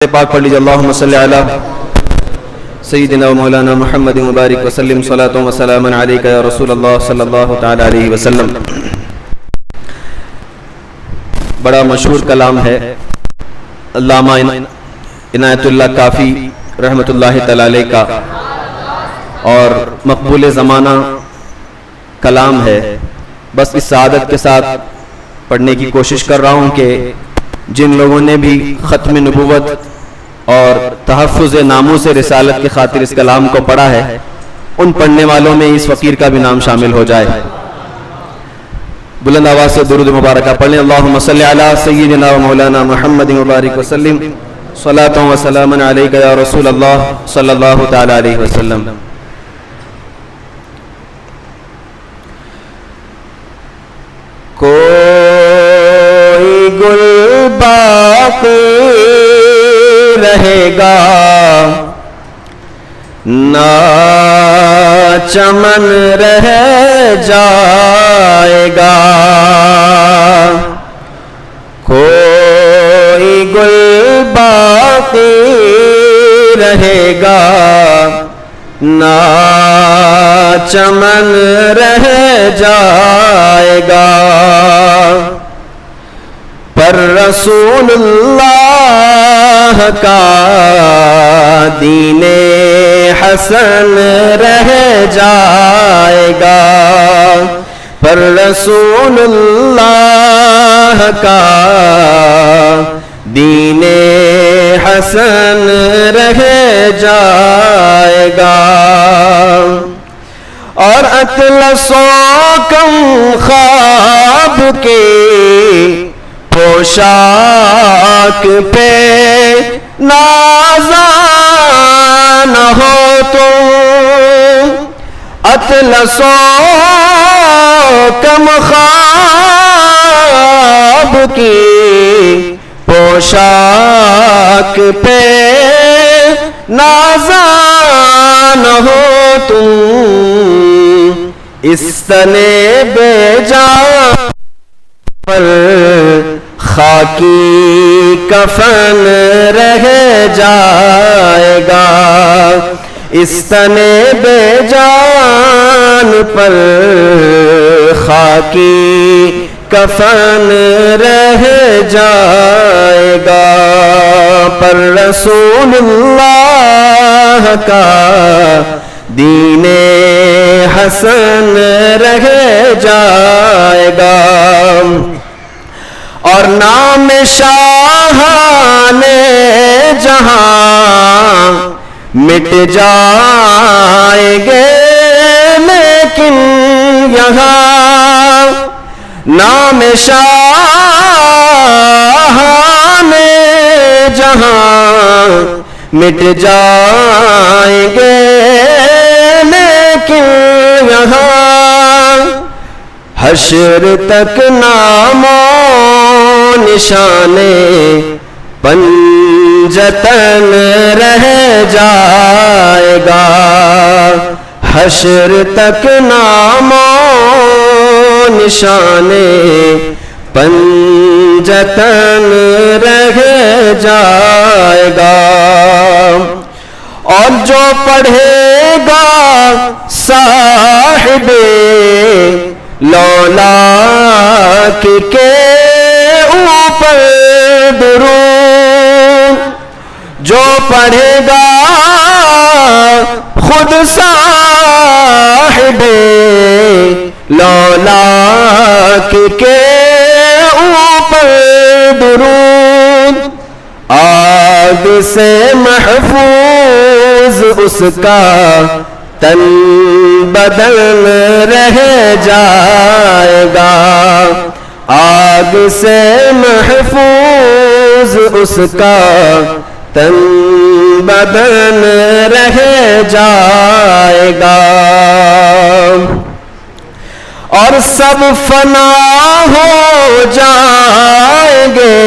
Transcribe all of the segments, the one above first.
پاک پڑھ لیجیے اللہم صلی علی سیدنا و مولانا محمد مبارک وسلم صلاۃ و سلام علیک یا رسول اللہ صلی اللہ تعالی علیہ وسلم۔ بڑا مشہور کلام ہے علامہ عنایت اللہ کافی رحمۃ اللہ تعالی علیہ کا، اور مقبول زمانہ کلام ہے۔ بس اس سعادت کے ساتھ پڑھنے کی کوشش کر رہا ہوں کہ جن لوگوں نے بھی ختم نبوت اور تحفظ ناموس رسالت کی خاطر اس کلام کو پڑھا ہے، ان پڑھنے والوں میں اس فقیر کا بھی نام شامل ہو جائے۔ بلند آواز سے درود مبارکہ پڑھ لیں۔ اللہم صلی علی سیدنا و مولانا محمد مبارک وسلم صلاۃ و سلام علیک یا رسول اللہ صلی اللہ تعالی علیہ وسلم۔ کوئی گل باقی رہے گا نہ چمن رہ جائے گا، کوئی گل باقی رہے گا نہ چمن رہ جائے گا، پر رسول اللہ کا دین حسن رہ جائے گا، پر رسول اللہ کا دین حسن رہ جائے گا، اور اطلس و کم خواب کے پوشاک پہ نازاں نہ ہو تم، اطلس و کم خواب کی پوشاک پہ نازاں نہ ہو تم، اس تنے بے جان پر خاکی کفن رہ جائے گا، اس تنے بے جان پر خاکی کفن رہ جائے گا، پر رسول اللہ کا دین حسن رہ جائے گا، اور نام شاہان جہاں مٹ جائیں گے، لیکن یہاں نام شاہان جہاں مٹ جائیں گے، لیکن یہاں حشر تک نام و نشانے پنجتن رہ جائے گا، حشر تک نام و نشانے پنجتن رہ جائے گا، اور جو پڑھے گا صاحب لولاک کے اوپر درود، جو پڑھے گا خود صاحب لولاک کے اوپر درود، آگ سے محفوظ اس کا تن بدن رہ جائے گا، آگ سے محفوظ اس کا تن بدن رہ جائے گا، اور سب فنا ہو جائیں گے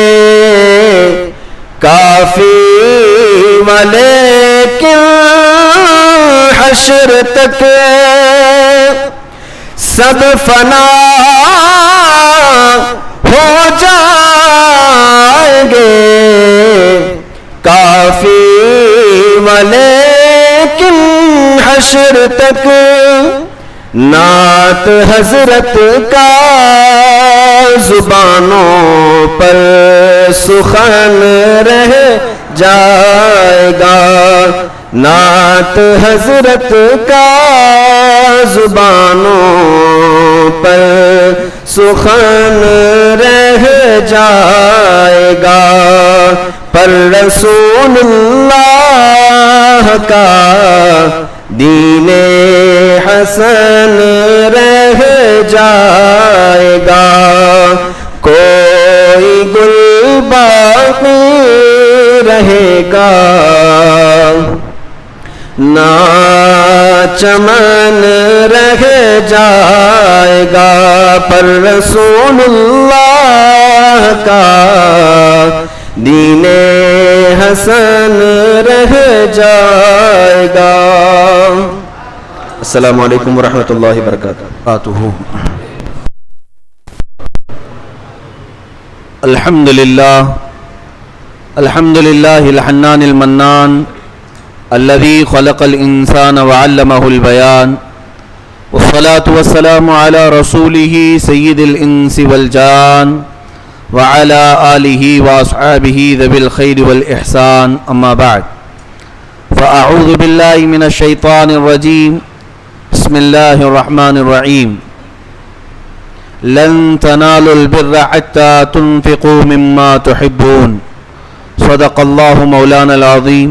کافی ولیکن حشر تک سب فنا ہو جائیں گے کافی ولیکن حشر تک نعت حضرت کا زبانوں پر سخن رہ جائے گا، نعت حضرت کا زبانوں پر سخن رہ جائے گا، پر رسول اللہ کا دین حسن رہ جائے گا، کوئی گل باقی رہے گا نہ چمن رہ جائے گا، پر رسول اللہ کا دین حسن رہ جائے گا۔ السلام علیکم ورحمۃ اللہ وبرکاتہ۔ الحمد للہ الحنان المنان الذي خلق الانسان وعلمه البيان، والصلاة والسلام على رسوله سيد الانس والجان وعلى آله واصحابه ذوي الخير والاحسان، اما بعد، فاعوذ بالله من الشيطان الرجيم، بسم الله الرحمن الرحيم، لن تنالوا البر حتى تنفقوا مما تحبون، صدق الله مولانا العظيم،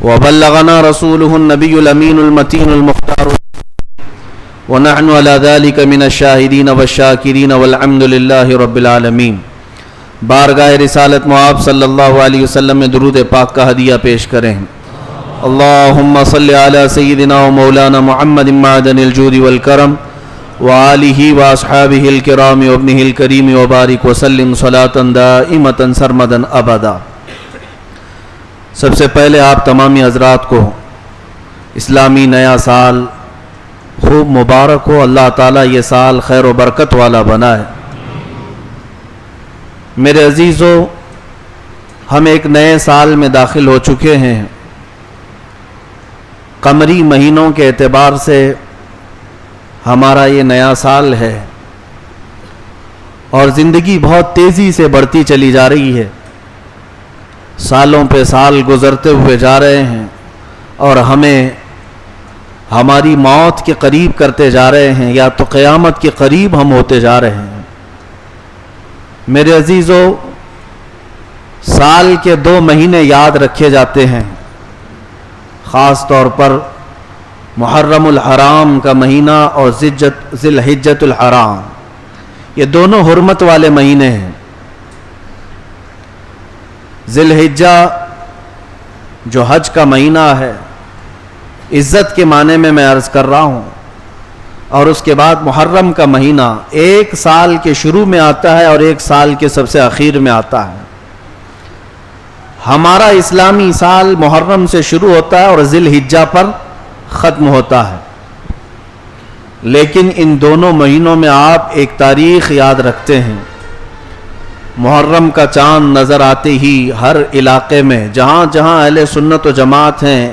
وبلغنا رسوله النبي الأمين المتين المختار، ونحن على ذلك من الشاهدين والشاكرين والحمد لله رب العالمين۔ بارگاہ رسالت معاب صلی اللہ علیہ وسلم میں درود پاک کا ہدیہ پیش کریں۔ اللہم صلی علی سیدنا و مولانا محمد معدن الجود والکرم وآلہ واصحابہ الکرام وابنہ الکریم وبارک وسلم صلاۃ دائمۃ سرمدا ابدا۔ سب سے پہلے آپ تمامی حضرات کو اسلامی نیا سال خوب مبارک ہو، اللہ تعالیٰ یہ سال خیر و برکت والا بنائے۔ میرے عزیزو، ہم ایک نئے سال میں داخل ہو چکے ہیں۔ قمری مہینوں کے اعتبار سے ہمارا یہ نیا سال ہے، اور زندگی بہت تیزی سے بڑھتی چلی جا رہی ہے، سالوں پہ سال گزرتے ہوئے جا رہے ہیں اور ہمیں ہماری موت کے قریب کرتے جا رہے ہیں، یا تو قیامت کے قریب ہم ہوتے جا رہے ہیں۔ میرے عزیزو، سال کے 2 مہینے یاد رکھے جاتے ہیں، خاص طور پر محرم الحرام کا مہینہ اور ذی الحجۃ الحرام، یہ دونوں حرمت والے مہینے ہیں۔ ذی الحجہ جو حج کا مہینہ ہے، عزت کے معنی میں عرض کر رہا ہوں، اور اس کے بعد محرم کا مہینہ ایک سال کے شروع میں آتا ہے اور ایک سال کے سب سے اخیر میں آتا ہے۔ ہمارا اسلامی سال محرم سے شروع ہوتا ہے اور ذی الحجہ پر ختم ہوتا ہے، لیکن ان دونوں مہینوں میں آپ ایک تاریخ یاد رکھتے ہیں۔ محرم کا چاند نظر آتے ہی ہر علاقے میں جہاں جہاں اہل سنت و جماعت ہیں،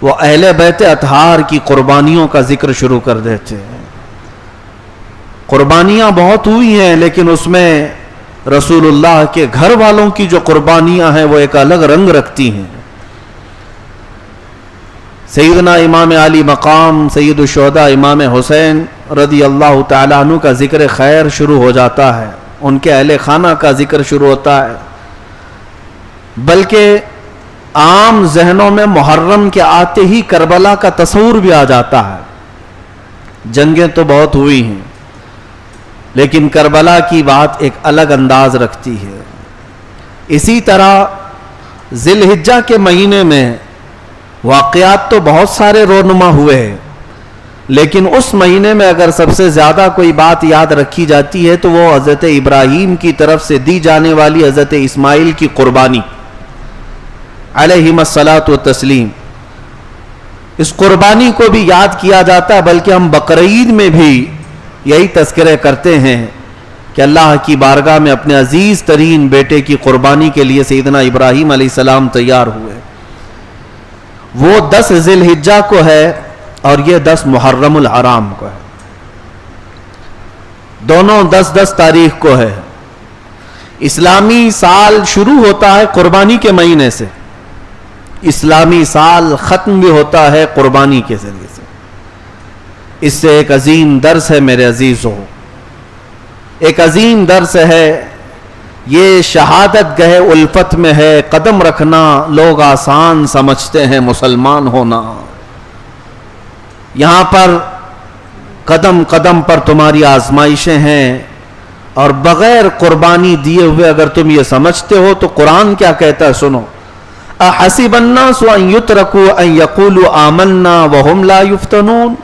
وہ اہل بیت اطہار کی قربانیوں کا ذکر شروع کر دیتے ہیں۔ قربانیاں بہت ہوئی ہیں، لیکن اس میں رسول اللہ کے گھر والوں کی جو قربانیاں ہیں وہ ایک الگ رنگ رکھتی ہیں۔ سیدنا امام علی مقام سید الشہداء امام حسین رضی اللہ تعالیٰ عنہ کا ذکر خیر شروع ہو جاتا ہے، ان کے اہل خانہ کا ذکر شروع ہوتا ہے، بلکہ عام ذہنوں میں محرم کے آتے ہی کربلا کا تصور بھی آ جاتا ہے۔ جنگیں تو بہت ہوئی ہیں، لیکن کربلا کی بات ایک الگ انداز رکھتی ہے۔ اسی طرح ذی الحجہ کے مہینے میں واقعات تو بہت سارے رونما ہوئے ہیں، لیکن اس مہینے میں اگر سب سے زیادہ کوئی بات یاد رکھی جاتی ہے تو وہ حضرت ابراہیم کی طرف سے دی جانے والی حضرت اسماعیل کی قربانی علیہم الصلاۃ والتسلیم۔ اس قربانی کو بھی یاد کیا جاتا ہے، بلکہ ہم بقرعید میں بھی یہی تذکرے کرتے ہیں کہ اللہ کی بارگاہ میں اپنے عزیز ترین بیٹے کی قربانی کے لیے سیدنا ابراہیم علیہ السلام تیار ہوئے. وہ 10 ذی الحجہ کو ہے اور یہ 10 محرم الحرام کو ہے. دونوں 10 تاریخ کو ہے. اسلامی سال شروع ہوتا ہے قربانی کے مہینے سے، اسلامی سال ختم بھی ہوتا ہے قربانی کے ذریعے سے. اس سے ایک عظیم درس ہے میرے عزیزوں، ایک عظیم درس ہے. یہ شہادت گہ الفت میں ہے قدم رکھنا، لوگ آسان سمجھتے ہیں مسلمان ہونا. یہاں پر قدم قدم پر تمہاری آزمائشیں ہیں، اور بغیر قربانی دیے ہوئے اگر تم یہ سمجھتے ہو تو قرآن کیا کہتا ہے سنو. احسب الناس ان یترکوا ان یقولوا آمنا وهم لا یفتنون،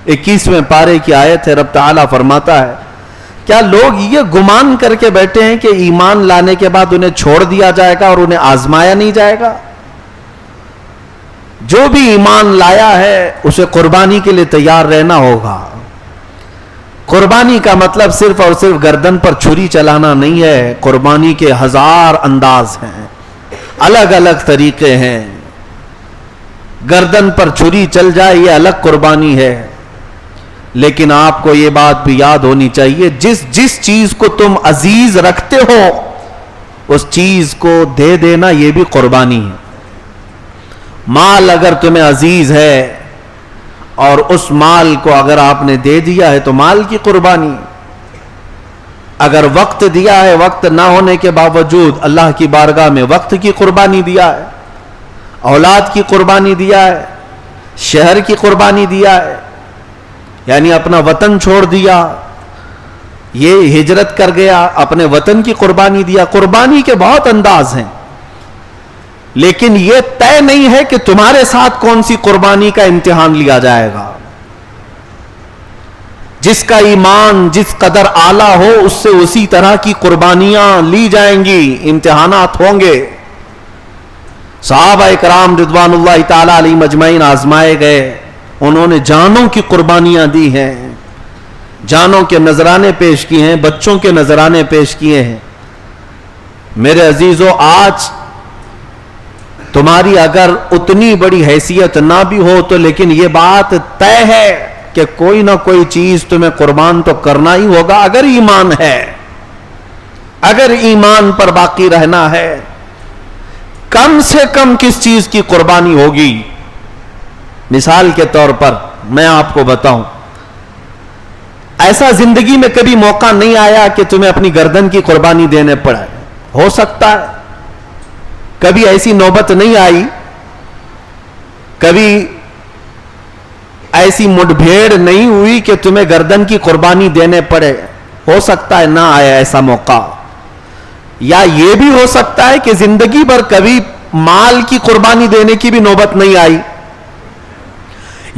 21ویں پارے کی آیت ہے. رب تعالیٰ فرماتا ہے کیا لوگ یہ گمان کر کے بیٹھے ہیں کہ ایمان لانے کے بعد انہیں چھوڑ دیا جائے گا اور انہیں آزمایا نہیں جائے گا؟ جو بھی ایمان لایا ہے اسے قربانی کے لیے تیار رہنا ہوگا. قربانی کا مطلب صرف اور صرف گردن پر چھری چلانا نہیں ہے. قربانی کے 1000 انداز ہیں، الگ الگ طریقے ہیں. گردن پر چھری چل جائے یہ الگ قربانی ہے. لیکن آپ کو یہ بات بھی یاد ہونی چاہیے جس چیز کو تم عزیز رکھتے ہو اس چیز کو دے دینا یہ بھی قربانی ہے. مال اگر تمہیں عزیز ہے اور اس مال کو اگر آپ نے دے دیا ہے تو مال کی قربانی. اگر وقت دیا ہے، وقت نہ ہونے کے باوجود اللہ کی بارگاہ میں وقت کی قربانی دیا ہے، اولاد کی قربانی دیا ہے، شہر کی قربانی دیا ہے، یعنی اپنا وطن چھوڑ دیا، یہ ہجرت کر گیا، اپنے وطن کی قربانی دیا. قربانی کے بہت انداز ہیں، لیکن یہ طے نہیں ہے کہ تمہارے ساتھ کون سی قربانی کا امتحان لیا جائے گا. جس کا ایمان جس قدر اعلیٰ ہو اس سے اسی طرح کی قربانیاں لی جائیں گی، امتحانات ہوں گے. صحابہ کرام رضوان اللہ تعالی علیہم اجمعین آزمائے گئے، انہوں نے جانوں کی قربانیاں دی ہیں، جانوں کے نذرانے پیش کیے ہیں، بچوں کے نذرانے پیش کیے ہیں. میرے عزیزوں، آج تمہاری اگر اتنی بڑی حیثیت نہ بھی ہو تو لیکن یہ بات طے ہے کہ کوئی نہ کوئی چیز تمہیں قربان تو کرنا ہی ہوگا. اگر ایمان ہے، اگر ایمان پر باقی رہنا ہے، کم سے کم کس چیز کی قربانی ہوگی؟ مثال کے طور پر میں آپ کو بتاؤں، ایسا زندگی میں کبھی موقع نہیں آیا کہ تمہیں اپنی گردن کی قربانی دینے پڑے. ہو سکتا ہے کبھی ایسی نوبت نہیں آئی، کبھی ایسی مڈ بھیڑ نہیں ہوئی کہ تمہیں گردن کی قربانی دینے پڑے. ہو سکتا ہے نہ آیا ایسا موقع. یا یہ بھی ہو سکتا ہے کہ زندگی بھر کبھی مال کی قربانی دینے کی بھی نوبت نہیں آئی.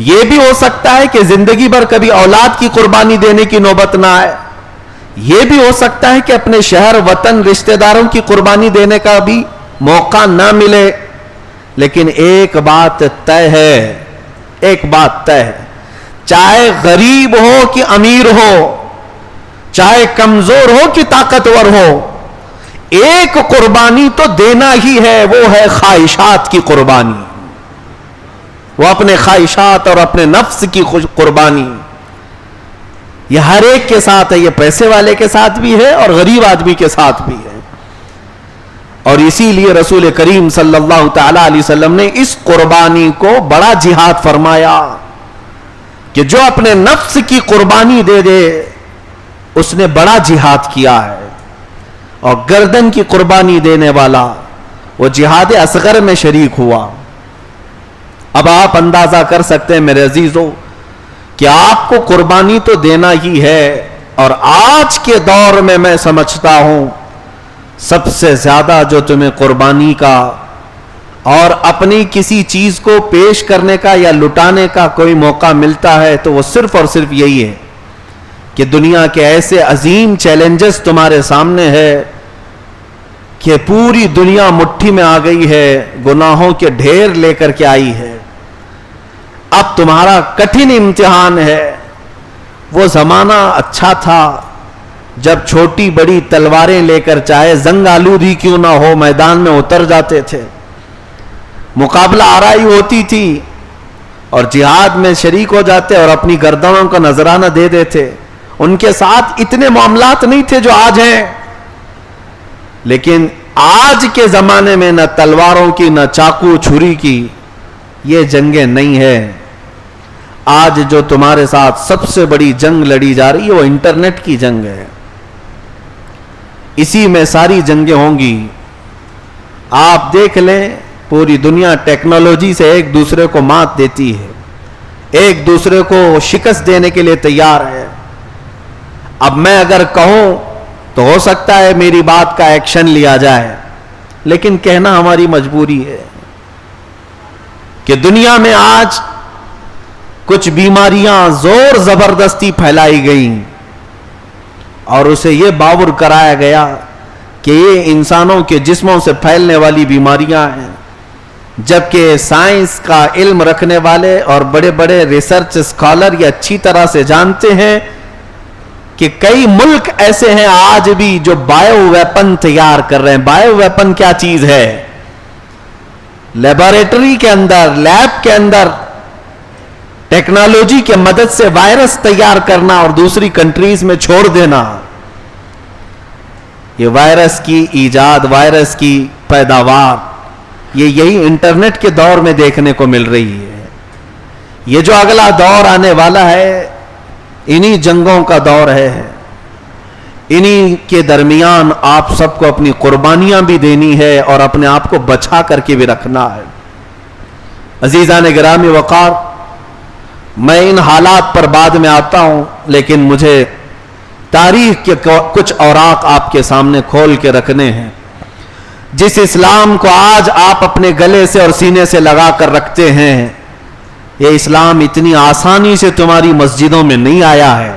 یہ بھی ہو سکتا ہے کہ زندگی بھر کبھی اولاد کی قربانی دینے کی نوبت نہ آئے. یہ بھی ہو سکتا ہے کہ اپنے شہر وطن رشتہ داروں کی قربانی دینے کا بھی موقع نہ ملے. لیکن ایک بات طے ہے، ایک بات طے ہے، چاہے غریب ہو کہ امیر ہو، چاہے کمزور ہو کہ طاقتور ہو، ایک قربانی تو دینا ہی ہے، وہ ہے خواہشات کی قربانی. وہ اپنے خواہشات اور اپنے نفس کی قربانی. یہ ہر ایک کے ساتھ ہے، یہ پیسے والے کے ساتھ بھی ہے اور غریب آدمی کے ساتھ بھی ہے. اور اسی لیے رسول کریم صلی اللہ تعالی علیہ وسلم نے اس قربانی کو بڑا جہاد فرمایا کہ جو اپنے نفس کی قربانی دے دے اس نے بڑا جہاد کیا ہے. اور گردن کی قربانی دینے والا وہ جہاد اصغر میں شریک ہوا. اب آپ اندازہ کر سکتے ہیں میرے عزیزوں کہ آپ کو قربانی تو دینا ہی ہے. اور آج کے دور میں سمجھتا ہوں سب سے زیادہ جو تمہیں قربانی کا اور اپنی کسی چیز کو پیش کرنے کا یا لٹانے کا کوئی موقع ملتا ہے تو وہ صرف اور صرف یہی ہے کہ دنیا کے ایسے عظیم چیلنجز تمہارے سامنے ہے کہ پوری دنیا مٹھی میں آ گئی ہے، گناہوں کے ڈھیر لے کر کے آئی ہے. اب تمہارا کٹھن امتحان ہے. وہ زمانہ اچھا تھا جب چھوٹی بڑی تلواریں لے کر چاہے زنگ آلود ہی کیوں نہ ہو میدان میں اتر جاتے تھے. مقابلہ آرائی ہوتی تھی اور جہاد میں شریک ہو جاتے اور اپنی گردنوں کا نذرانہ دے دیتے. ان کے ساتھ اتنے معاملات نہیں تھے جو آج ہیں. لیکن آج کے زمانے میں نہ تلواروں کی نہ چاقو چھری کی یہ جنگیں نہیں ہیں. آج جو تمہارے ساتھ سب سے بڑی جنگ لڑی جا رہی ہے وہ انٹرنیٹ کی جنگ ہے. اسی میں ساری جنگیں ہوں گی. آپ دیکھ لیں پوری دنیا ٹیکنالوجی سے ایک دوسرے کو مات دیتی ہے, ایک دوسرے کو شکست دینے کے لیے تیار ہے. اب میں اگر کہوں تو ہو سکتا ہے میری بات کا ایکشن لیا جائے, لیکن کہنا ہماری مجبوری ہے کہ دنیا میں آج کچھ بیماریاں زور زبردستی پھیلائی گئیں اور اسے یہ باور کرایا گیا کہ یہ انسانوں کے جسموں سے پھیلنے والی بیماریاں ہیں, جبکہ سائنس کا علم رکھنے والے اور بڑے بڑے ریسرچ اسکالر یہ اچھی طرح سے جانتے ہیں کہ کئی ملک ایسے ہیں آج بھی جو بایو ویپن تیار کر رہے ہیں. بایو ویپن کیا چیز ہے؟ لیبارٹری کے اندر, لیب کے اندر ٹیکنالوجی کے مدد سے وائرس تیار کرنا اور دوسری کنٹریز میں چھوڑ دینا. یہ وائرس کی ایجاد, وائرس کی پیداوار یہی انٹرنیٹ کے دور میں دیکھنے کو مل رہی ہے. یہ جو اگلا دور آنے والا ہے انہی جنگوں کا دور ہے. انہی کے درمیان آپ سب کو اپنی قربانیاں بھی دینی ہے اور اپنے آپ کو بچا کر کے بھی رکھنا ہے. عزیزان گرامی وقار, میں ان حالات پر بعد میں آتا ہوں, لیکن مجھے تاریخ کے کچھ اوراق آپ کے سامنے کھول کے رکھنے ہیں. جس اسلام کو آج آپ اپنے گلے سے اور سینے سے لگا کر رکھتے ہیں, یہ اسلام اتنی آسانی سے تمہاری مسجدوں میں نہیں آیا ہے.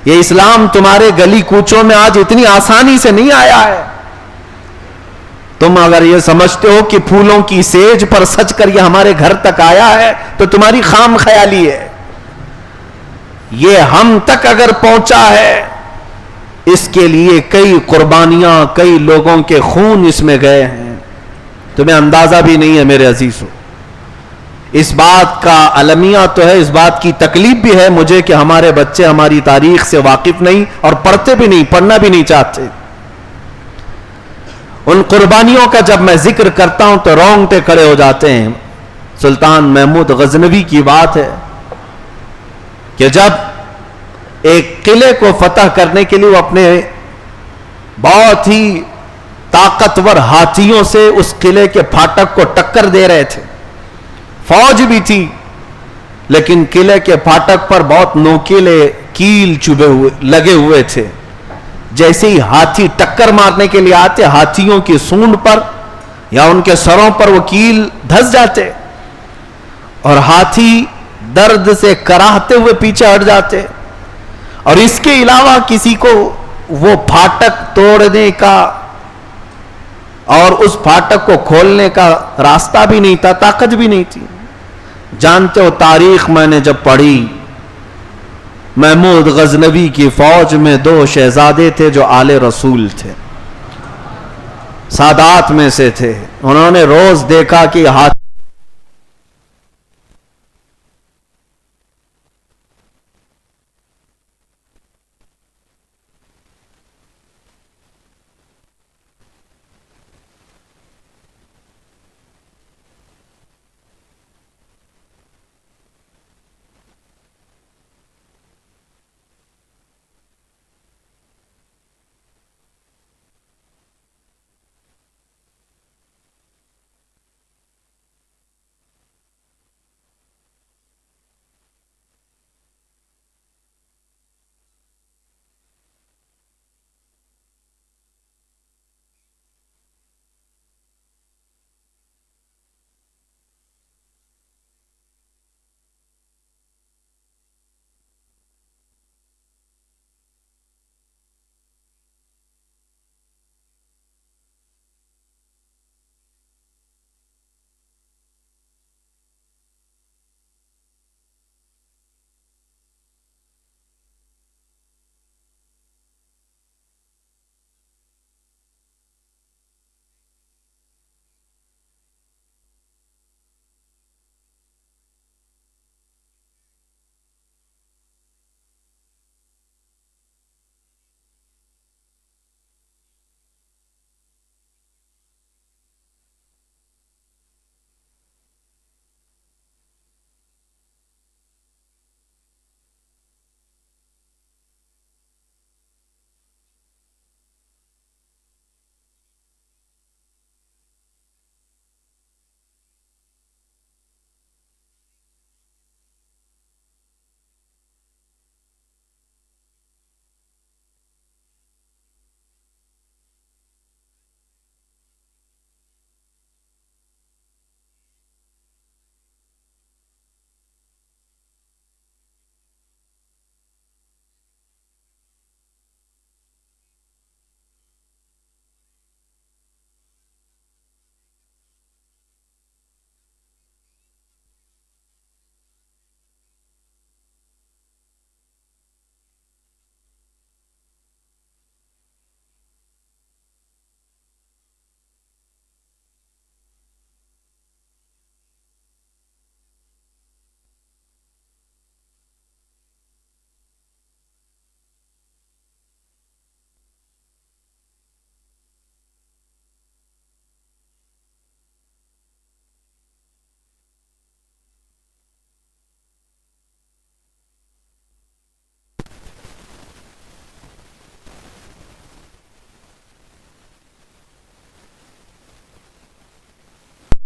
یہ اسلام تمہارے گلی کوچوں میں آج اتنی آسانی سے نہیں آیا ہے. تم اگر یہ سمجھتے ہو کہ پھولوں کی سیج پر سج کر یہ ہمارے گھر تک آیا ہے تو تمہاری خام خیالی ہے. یہ ہم تک اگر پہنچا ہے اس کے لیے کئی قربانیاں, کئی لوگوں کے خون اس میں گئے ہیں, تمہیں اندازہ بھی نہیں ہے میرے عزیزو. اس بات کا المیہ تو ہے, اس بات کی تکلیف بھی ہے مجھے کہ ہمارے بچے ہماری تاریخ سے واقف نہیں اور پڑھتے بھی نہیں, پڑھنا بھی نہیں چاہتے. ان قربانیوں کا جب میں ذکر کرتا ہوں تو رونگٹے کھڑے ہو جاتے ہیں. سلطان محمود غزنوی کی بات ہے کہ جب ایک قلعے کو فتح کرنے کے لیے وہ اپنے بہت ہی طاقتور ہاتھیوں سے اس قلعے کے پھاٹک کو ٹکر دے رہے تھے. فوج بھی تھی لیکن قلعے کے پھاٹک پر بہت نوکیلے کیل چبھے ہوئے لگے ہوئے تھے. جیسے ہی ہاتھی ٹکر مارنے کے لیے آتے, ہاتھیوں کی سونڈ پر یا ان کے سروں پر وہ کیل دھس جاتے اور ہاتھی درد سے کراہتے ہوئے پیچھے ہٹ جاتے. اور اس کے علاوہ کسی کو وہ پھاٹک توڑنے کا اور اس پھاٹک کو کھولنے کا راستہ بھی نہیں تھا, طاقت بھی نہیں تھی. جانتے ہو تاریخ میں نے جب پڑھی, محمود غزنوی کی فوج میں 2 شہزادے تھے جو آل رسول تھے, سادات میں سے تھے. انہوں نے روز دیکھا کہ ہاتھ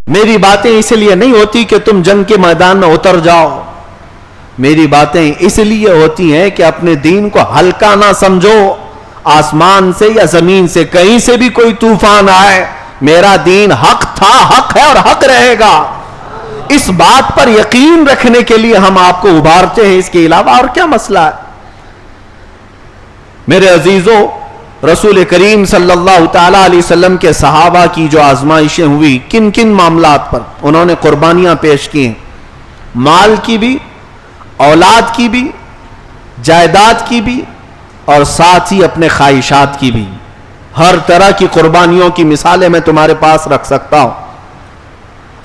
میری باتیں اس لیے نہیں ہوتی کہ تم جنگ کے میدان میں اتر جاؤ، میری باتیں اس لیے ہوتی ہیں کہ اپنے دین کو ہلکا نہ سمجھو. آسمان سے یا زمین سے کہیں سے بھی کوئی طوفان آئے، میرا دین حق تھا، حق ہے اور حق رہے گا. اس بات پر یقین رکھنے کے لیے ہم آپ کو ابھارتے ہیں، اس کے علاوہ اور کیا مسئلہ ہے؟ میرے عزیزوں، رسول کریم صلی اللہ تعالی علیہ وسلم کے صحابہ کی جو آزمائشیں ہوئی، کن کن معاملات پر انہوں نے قربانیاں پیش کی ہیں، مال کی بھی، اولاد کی بھی، جائیداد کی بھی، اور ساتھ ہی اپنے خواہشات کی بھی. ہر طرح کی قربانیوں کی مثالیں میں تمہارے پاس رکھ سکتا ہوں.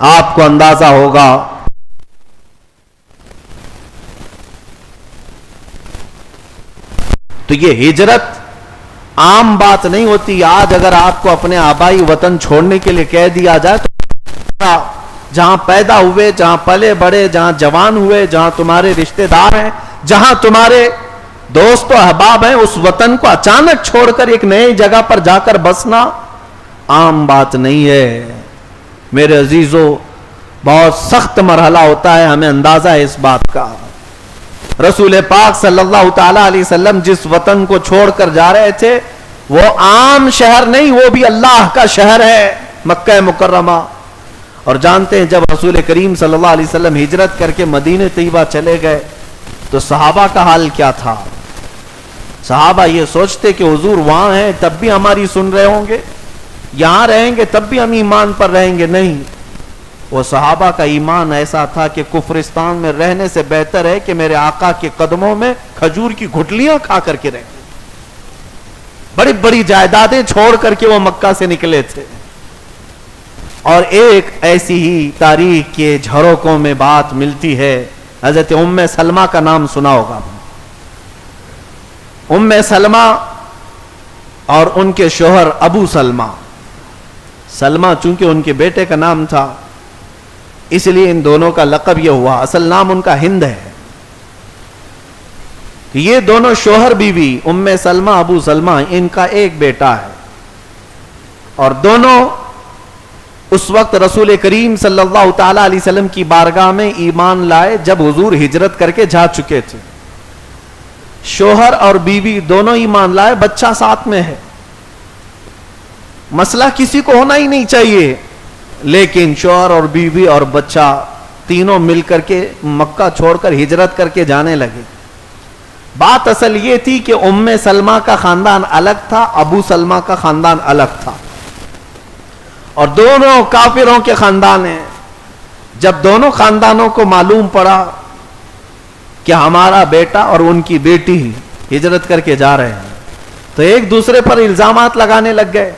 آپ کو اندازہ ہوگا تو یہ ہجرت عام بات نہیں ہوتی. آج اگر آپ کو اپنے آبائی وطن چھوڑنے کے لیے کہہ دیا جائے تو جہاں پیدا ہوئے، جہاں پلے بڑے، جہاں جوان ہوئے، جہاں تمہارے رشتہ دار ہیں، جہاں تمہارے دوست و احباب ہیں، اس وطن کو اچانک چھوڑ کر ایک نئی جگہ پر جا کر بسنا عام بات نہیں ہے. میرے عزیزوں، بہت سخت مرحلہ ہوتا ہے، ہمیں اندازہ ہے اس بات کا. رسول پاک صلی اللہ تعالی علیہ وسلم جس وطن کو چھوڑ کر جا رہے تھے وہ عام شہر نہیں، وہ بھی اللہ کا شہر ہے، مکہ مکرمہ. اور جانتے ہیں جب رسول کریم صلی اللہ علیہ وسلم ہجرت کر کے مدینہ طیبہ چلے گئے تو صحابہ کا حال کیا تھا؟ صحابہ یہ سوچتے کہ حضور وہاں ہیں تب بھی ہماری سن رہے ہوں گے، یہاں رہیں گے تب بھی ہم ایمان پر رہیں گے. نہیں، وہ صحابہ کا ایمان ایسا تھا کہ کفرستان میں رہنے سے بہتر ہے کہ میرے آقا کے قدموں میں کھجور کی گھٹلیاں کھا کر کے رہیں. بڑی بڑی جائیدادیں چھوڑ کر کے وہ مکہ سے نکلے تھے. اور ایک ایسی ہی تاریخ کے جھروکوں میں بات ملتی ہے. حضرت ام سلمہ کا نام سنا ہوگا. ام سلمہ اور ان کے شوہر ابو سلمہ. سلمہ چونکہ ان کے بیٹے کا نام تھا اس لیے ان دونوں کا لقب یہ ہوا، اصل نام ان کا ہند ہے. یہ دونوں شوہر بیوی ام سلمہ ابو سلمہ، ان کا ایک بیٹا ہے. اور دونوں اس وقت رسول کریم صلی اللہ تعالی علیہ وسلم کی بارگاہ میں ایمان لائے جب حضور ہجرت کر کے جا چکے تھے. شوہر اور بیوی دونوں ایمان لائے، بچہ ساتھ میں ہے. مسئلہ کسی کو ہونا ہی نہیں چاہیے، لیکن شوہر اور بیوی اور بچہ تینوں مل کر کے مکہ چھوڑ کر ہجرت کر کے جانے لگے. بات اصل یہ تھی کہ ام سلمہ کا خاندان الگ تھا، ابو سلمہ کا خاندان الگ تھا، اور دونوں کافروں کے خاندان ہیں. جب دونوں خاندانوں کو معلوم پڑا کہ ہمارا بیٹا اور ان کی بیٹی ہجرت کر کے جا رہے ہیں تو ایک دوسرے پر الزامات لگانے لگ گئے.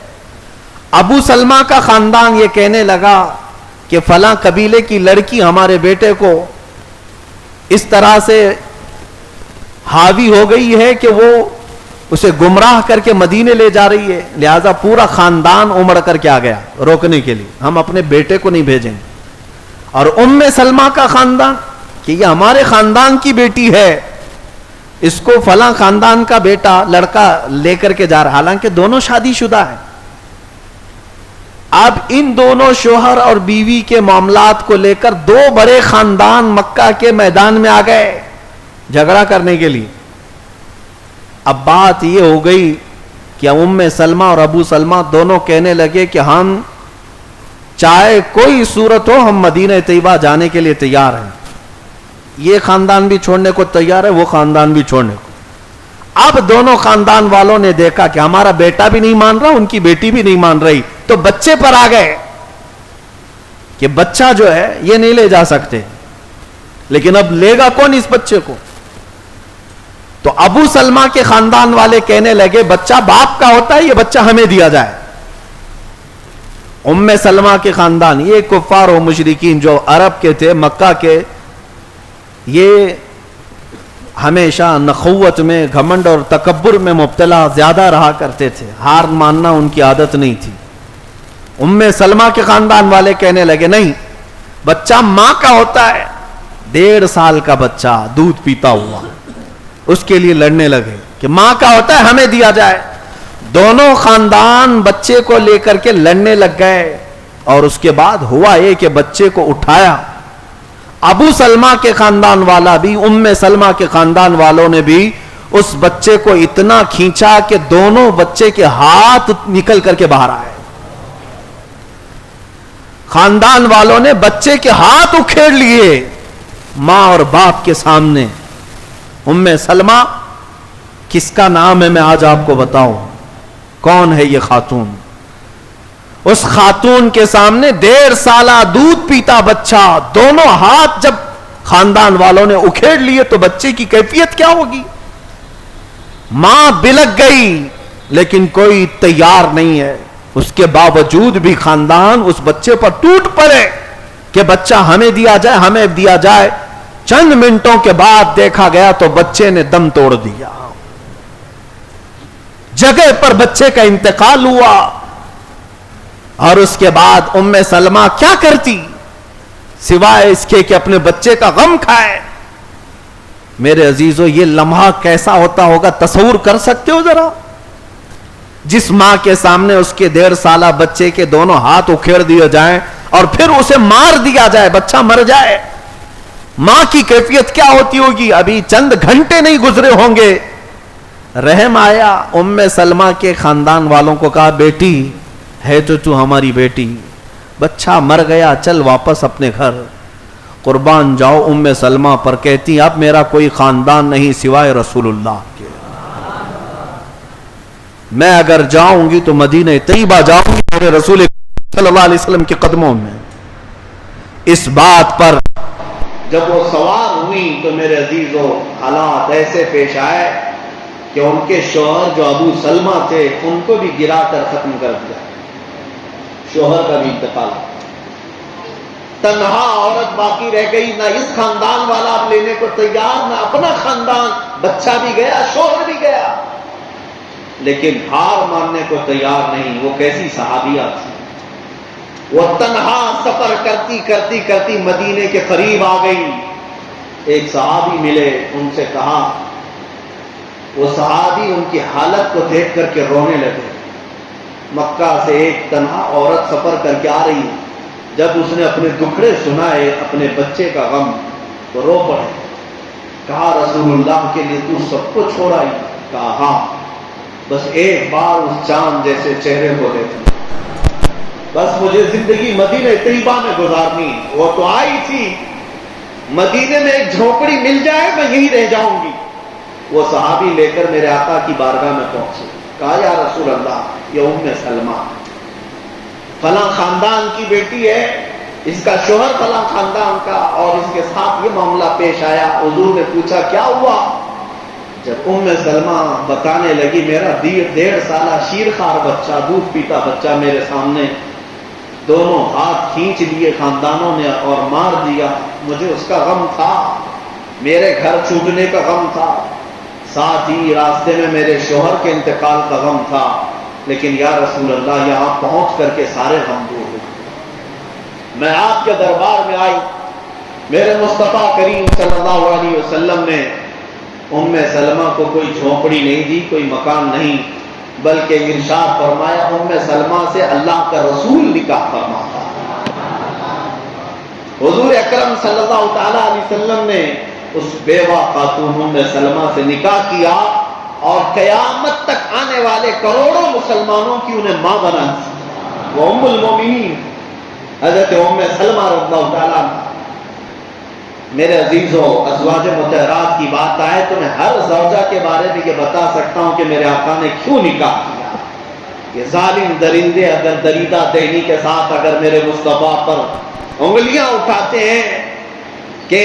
ابو سلمہ کا خاندان یہ کہنے لگا کہ فلاں قبیلے کی لڑکی ہمارے بیٹے کو اس طرح سے حاوی ہو گئی ہے کہ وہ اسے گمراہ کر کے مدینے لے جا رہی ہے، لہذا پورا خاندان امڑ کر کے آ گیا روکنے کے لیے، ہم اپنے بیٹے کو نہیں بھیجیں. اور ام سلمہ کا خاندان کہ یہ ہمارے خاندان کی بیٹی ہے، اس کو فلاں خاندان کا بیٹا لڑکا لے کر کے جا رہا، حالانکہ دونوں شادی شدہ ہیں. اب ان دونوں شوہر اور بیوی کے معاملات کو لے کر دو بڑے خاندان مکہ کے میدان میں آ گئے جھگڑا کرنے کے لیے. اب بات یہ ہو گئی کہ ام سلمہ اور ابو سلمہ دونوں کہنے لگے کہ ہم چاہے کوئی صورت ہو ہم مدینہ طیبہ جانے کے لیے تیار ہیں. یہ خاندان بھی چھوڑنے کو تیار ہے، وہ خاندان بھی چھوڑنے کو. اب دونوں خاندان والوں نے دیکھا کہ ہمارا بیٹا بھی نہیں مان رہا، ان کی بیٹی بھی نہیں مان رہی، تو بچے پر آ گئے کہ بچہ جو ہے یہ نہیں لے جا سکتے. لیکن اب لے گا کون اس بچے کو؟ تو ابو سلمہ کے خاندان والے کہنے لگے بچہ باپ کا ہوتا ہے، یہ بچہ ہمیں دیا جائے. ام سلمہ کے خاندان، یہ کفار و مشرکین جو عرب کے تھے مکہ کے، یہ ہمیشہ نخوت میں، گھمنڈ اور تکبر میں مبتلا زیادہ رہا کرتے تھے، ہار ماننا ان کی عادت نہیں تھی. ام سلمہ کے خاندان والے کہنے لگے نہیں، بچہ ماں کا ہوتا ہے. 1.5 سال کا بچہ دودھ پیتا ہوا، اس کے لیے لڑنے لگے کہ ماں کا ہوتا ہے ہمیں دیا جائے. دونوں خاندان بچے کو لے کر کے لڑنے لگ گئے. اور اس کے بعد ہوا یہ کہ بچے کو اٹھایا. ابو سلمہ کے خاندان والا بھی، ام سلمہ کے خاندان والوں نے بھی اس بچے کو اتنا کھینچا کہ دونوں بچے کے ہاتھ نکل کر کے باہر آئے. خاندان والوں نے بچے کے ہاتھ اکھیڑ لیے ماں اور باپ کے سامنے. ام سلمہ کس کا نام ہے میں آج آپ کو بتاؤں. کون ہے یہ خاتون؟ اس خاتون کے سامنے 1.5 سالہ دودھ پیتا بچہ، دونوں ہاتھ جب خاندان والوں نے اکھیڑ لیے تو بچے کی کیفیت کیا ہوگی؟ ماں بلک گئی لیکن کوئی تیار نہیں ہے. اس کے باوجود بھی خاندان اس بچے پر ٹوٹ پڑے کہ بچہ ہمیں دیا جائے، ہمیں دیا جائے. چند منٹوں کے بعد دیکھا گیا تو بچے نے دم توڑ دیا. جگہ پر بچے کا انتقال ہوا. اور اس کے بعد ام سلمہ کیا کرتی سوائے اس کے کہ اپنے بچے کا غم کھائے. میرے عزیزو یہ لمحہ کیسا ہوتا ہوگا تصور کر سکتے ہو ذرا؟ جس ماں کے سامنے اس کے 1.5 سالہ بچے کے دونوں ہاتھ اکھیڑ دیے جائیں اور پھر اسے مار دیا جائے، بچہ مر جائے، ماں کی کیفیت کیا ہوتی ہوگی؟ ابھی چند گھنٹے نہیں گزرے ہوں گے، رحم آیا. ام سلمہ کے خاندان والوں کو کہا بیٹی ہے تو ہماری بیٹی، بچہ مر گیا، چل واپس اپنے گھر. قربان جاؤ ام سلمہ پر. کہتی اب میرا کوئی خاندان نہیں سوائے رسول اللہ کے. میں اگر جاؤں گی تو مدینہ طیبہ جاؤں گی میرے رسول صلی اللہ علیہ وسلم کے قدموں میں. اس بات پر جب وہ سوار ہوئی تو میرے عزیزو حالات ایسے پیش آئے کہ ان کے شوہر جو ابو سلمہ تھے ان کو بھی گرا کر ختم کر دیا. شوہر کا بھی انتقال. تنہا عورت باقی رہ گئی، نہ اس خاندان والا اب لینے کو تیار، نہ اپنا خاندان. بچہ بھی گیا، شوہر بھی گیا، لیکن ہار ماننے کو تیار نہیں. وہ کیسی صحابیہ تھی. وہ تنہا سفر کرتی کرتی کرتی مدینے کے قریب آ گئی. ایک صحابی ملے، ان سے کہا. وہ صحابی ان کی حالت کو دیکھ کر کے رونے لگے. مکہ سے ایک تنہا عورت سفر کر کے آ رہی ہے. جب اس نے اپنے دکھڑے سنائے، اپنے بچے کا غم، تو رو پڑے. کہا رسول اللہ کے لیے تو سب کو چھوڑ آئی؟ کہا ہاں، بس ایک بار اس چاند جیسے چہرے کو دیکھنا، بس مجھے زندگی مدینہ طیبہ میں گزارنی. وہ تو آئی تھی، مدینے میں ایک جھونپڑی مل جائے میں یہی رہ جاؤں گی. وہ صحابی لے کر میرے آقا کی بارگاہ میں پہنچے. کہا یا رسول اللہ یہ ام سلمہ فلاں خاندان کی بیٹی ہے، اس کا شوہر فلاں خاندان کا، اور اس کے ساتھ یہ معاملہ پیش آیا. حضور نے پوچھا کیا ہوا؟ جب ام سلمہ بتانے لگی میرا 1.5 سالہ شیرخوار بچہ، دودھ پیتا بچہ میرے سامنے، دونوں ہاتھ کھینچ لیے خاندانوں نے اور مار دیا. مجھے اس کا غم تھا، میرے گھر چھوٹنے کا غم تھا، ساتھ ہی راستے میں میرے شوہر کے انتقال کا غم تھا، لیکن یا رسول اللہ یہاں پہنچ کر کے سارے غم دور ہو. میں آپ کے دربار میں آئی، میرے مصطفیٰ کریم صلی اللہ علیہ وسلم نے ام سلمہ کو کوئی جھونپڑی نہیں دی، کوئی مکان نہیں، بلکہ ارشاد فرمایا ام سلمہ سے اللہ کا رسول نکاح فرماتا. حضور اکرم صلی اللہ تعالی علیہ وسلم نے اس بیوہ خاتون ام سلمہ سے نکاح کیا اور قیامت تک آنے والے کروڑوں مسلمانوں کی انہیں ماں بنا دی. وہ ام المومنین حضرت ام سلمہ رضی اللہ تعالیٰ. میرے عزیزو ازواج مطہرات کی بات آئے تو میں ہر زوجہ کے بارے میں یہ بتا سکتا ہوں کہ میرے آقا نے کیوں نکاح کیا. یہ ظالم درندے اگر دریدہ دہنی کے ساتھ اگر میرے مصطفیٰ پر انگلیاں اٹھاتے ہیں کہ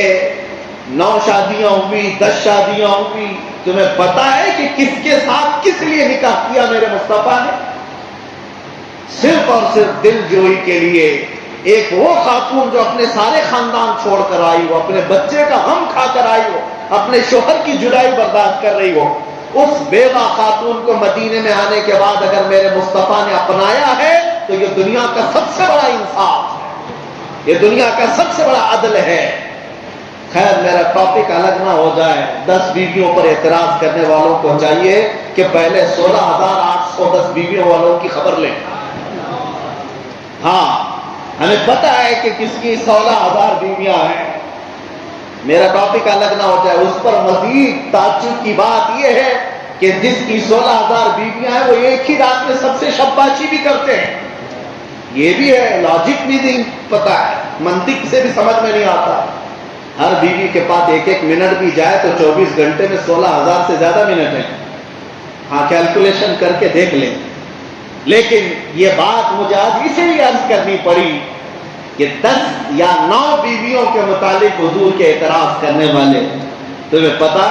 9 شادیاں ہوئی، 10 شادیاں ہوئی، تمہیں پتا ہے کہ کس کے ساتھ کس لیے نکاح کیا میرے مصطفیٰ نے؟ صرف اور صرف دل جوئی کے لیے. ایک وہ خاتون جو اپنے سارے خاندان چھوڑ کر آئی ہو، اپنے بچے کا غم کھا کر آئی ہو، اپنے شوہر کی جدائی برداشت کر رہی ہو، اس بیوہ خاتون کو مدینے میں آنے کے بعد اگر میرے مصطفیٰ نے اپنایا ہے تو یہ دنیا کا سب سے بڑا انصاف ہے، یہ دنیا کا سب سے بڑا عدل ہے. خیر میرا ٹاپک الگ نہ ہو جائے. 10 بیویوں پر اعتراض کرنے والوں کو چاہیے کہ پہلے 16,810 بیویوں والوں کی خبر لیں. ہاں ہمیں پتہ ہے کہ کس کی 16,000 بیویاں ہیں، میرا ٹاپک الگ نہ ہو جائے، اس پر مزید تعجب کی بات یہ ہے کہ جس کی 16,000 بیویاں ہیں وہ ایک ہی رات میں سب سے شباشی بھی کرتے ہیں۔ یہ بھی ہے، لاجک بھی نہیں پتہ ہے، منطق سے بھی سمجھ میں نہیں آتا۔ ہر بیوی کے پاس ایک ایک منٹ بھی جائے تو 24 گھنٹے میں 16,000 سے زیادہ منٹ ہیں۔ ہاں کیلکولیشن کر کے دیکھ لیں، لیکن یہ بات مجھے آج اسی لیے عرض کرنی پڑی کہ 10 یا 9 بیویوں کے متعلق حضور کے اعتراض کرنے والے، تمہیں پتہ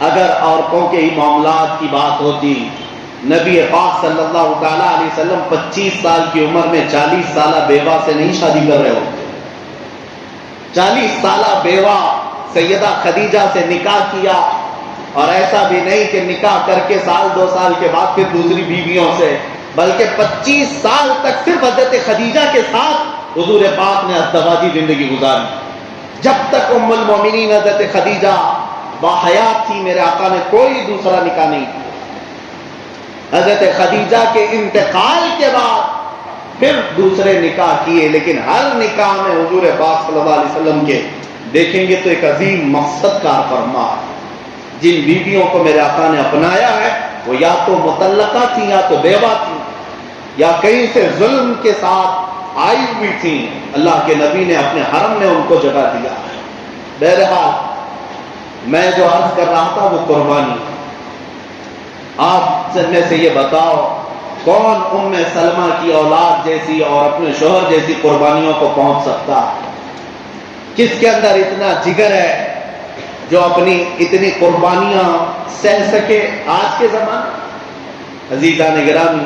اگر عورتوں کے ہی معاملات کی بات ہوتی، نبی پاک صلی اللہ تعالیٰ علیہ وسلم 25 سال کی عمر میں 40 سالہ بیوہ سے نہیں شادی کر رہے ہوتے۔ 40 سالہ بیوہ سیدہ خدیجہ سے نکاح کیا، اور ایسا بھی نہیں کہ نکاح کر کے سال 2 سال کے بعد پھر دوسری بیویوں سے، بلکہ 25 سال تک صرف حضرت خدیجہ کے ساتھ حضور پاک نے ازدواجی زندگی گزاری۔ جب تک ام المومنین حضرت خدیجہ باحیات تھی، میرے آقا نے کوئی دوسرا نکاح نہیں کیا۔ حضرت خدیجہ کے انتقال کے بعد پھر دوسرے نکاح کیے، لیکن ہر نکاح میں حضور پاک صلی اللہ علیہ وسلم کے دیکھیں گے تو ایک عظیم مقصد کار فرما۔ جن بیویوں کو میرے آقا نے اپنایا ہے وہ یا تو مطلقہ تھیں یا تو بیوہ تھیں، یا کہیں سے ظلم کے ساتھ آئی ہوئی تھیں، اللہ کے نبی نے اپنے حرم میں ان کو جگہ دیا۔ بہرحال میں جو عرض کر رہا تھا وہ قربانی۔ آپ میں سے یہ بتاؤ کون ام سلمہ کی اولاد جیسی اور اپنے شوہر جیسی قربانیوں کو پہنچ سکتا؟ کس کے اندر اتنا جگر ہے جو اپنی اتنی قربانیاں سہ سکے؟ آج کے زمانے عزیزان گرامی،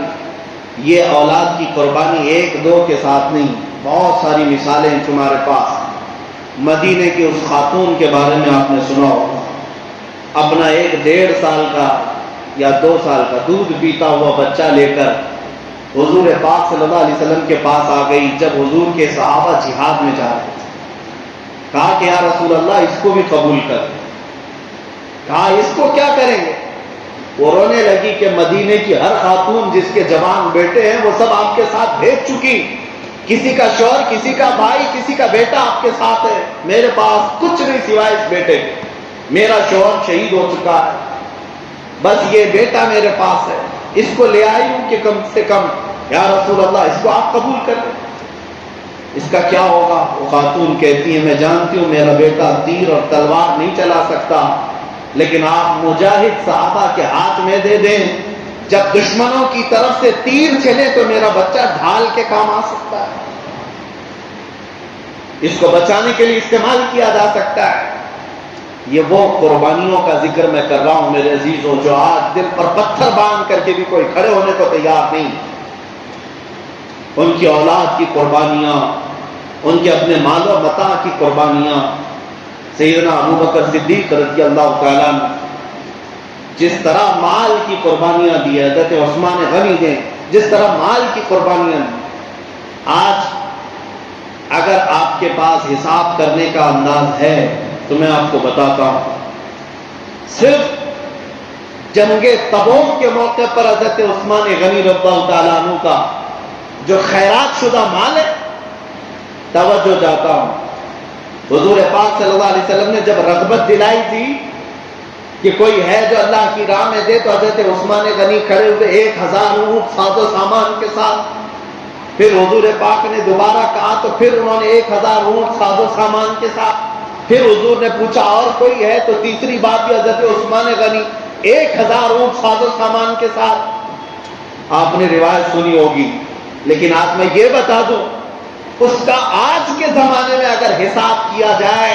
یہ اولاد کی قربانی 1-2 کے ساتھ نہیں، بہت ساری مثالیں ہیں تمہارے پاس۔ مدینے کی اس خاتون کے بارے میں آپ نے سنا ہوگا، اپنا 1-1.5 سال کا یا 2 سال کا دودھ پیتا ہوا بچہ لے کر حضور پاک صلی اللہ علیہ وسلم کے پاس آ گئی جب حضور کے صحابہ جہاد میں جا رہے تھے۔ کہا کہ یا رسول اللہ اس کو بھی قبول کر۔ کہا اس کو کیا کریں گے؟ وہ رونے لگی کہ مدینے کی ہر خاتون جس کے جوان بیٹے ہیں وہ سب آپ کے ساتھ بھیج چکی، کسی کا شوہر، کسی کا بھائی، کسی کا بیٹا آپ کے ساتھ ہے، میرے پاس کچھ نہیں سوائے اس بیٹے کے، میرا شوہر شہید ہو چکا ہے، بس یہ بیٹا میرے پاس ہے، اس کو لے آئی ہوں کہ کم سے کم یا رسول اللہ اس کو آپ قبول کر لیں، اس کا کیا ہوگا؟ وہ خاتون کہتی ہے میں جانتی ہوں میرا بیٹا تیر اور تلوار نہیں چلا سکتا، لیکن آپ مجاہد صحابہ کے ہاتھ میں دے دیں، جب دشمنوں کی طرف سے تیر چلے تو میرا بچہ ڈھال کے کام آ سکتا ہے، اس کو بچانے کے لیے استعمال کیا جا سکتا ہے۔ یہ وہ قربانیوں کا ذکر میں کر رہا ہوں میرے عزیزوں، جو آج دل پر پتھر باندھ کر کے بھی کوئی کھڑے ہونے کو تیار نہیں۔ ان کی اولاد کی قربانیاں، ان کے اپنے مال و متاع کی قربانیاں۔ سیدنا ابوبکر صدیق رضی اللہ تعالیٰ عنہ جس طرح مال کی قربانیاں دی، حضرت عثمان غنی نے جس طرح مال کی قربانیاں دی، آج اگر آپ کے پاس حساب کرنے کا انداز ہے تو میں آپ کو بتاتا ہوں، صرف جنگ تبوک کے موقع پر حضرت عثمان غنی رضی اللہ تعالیٰ عنہ کا جو خیرات شدہ مال ہے، توجہ چاہتا ہوں، حضور پاک صلی اللہ علیہ وسلم نے جب رغبت دلائی تھی کہ کوئی ہے جو اللہ کی راہ میں دے، تو حضرت عثمان غنی کھڑے ہوئے 1000 اونٹ ساز و سامان کے ساتھ۔ پھر حضور پاک نے دوبارہ کہا تو پھر انہوں نے 1000 اونٹ ساز و سامان کے ساتھ۔ پھر حضور نے پوچھا اور کوئی ہے، تو تیسری بات بھی حضرت عثمان غنی 1000 اونٹ ساز و سامان کے ساتھ۔ آپ نے روایت سنی ہوگی، لیکن آج میں یہ بتا دوں، اس کا آج کے زمانے میں اگر حساب کیا جائے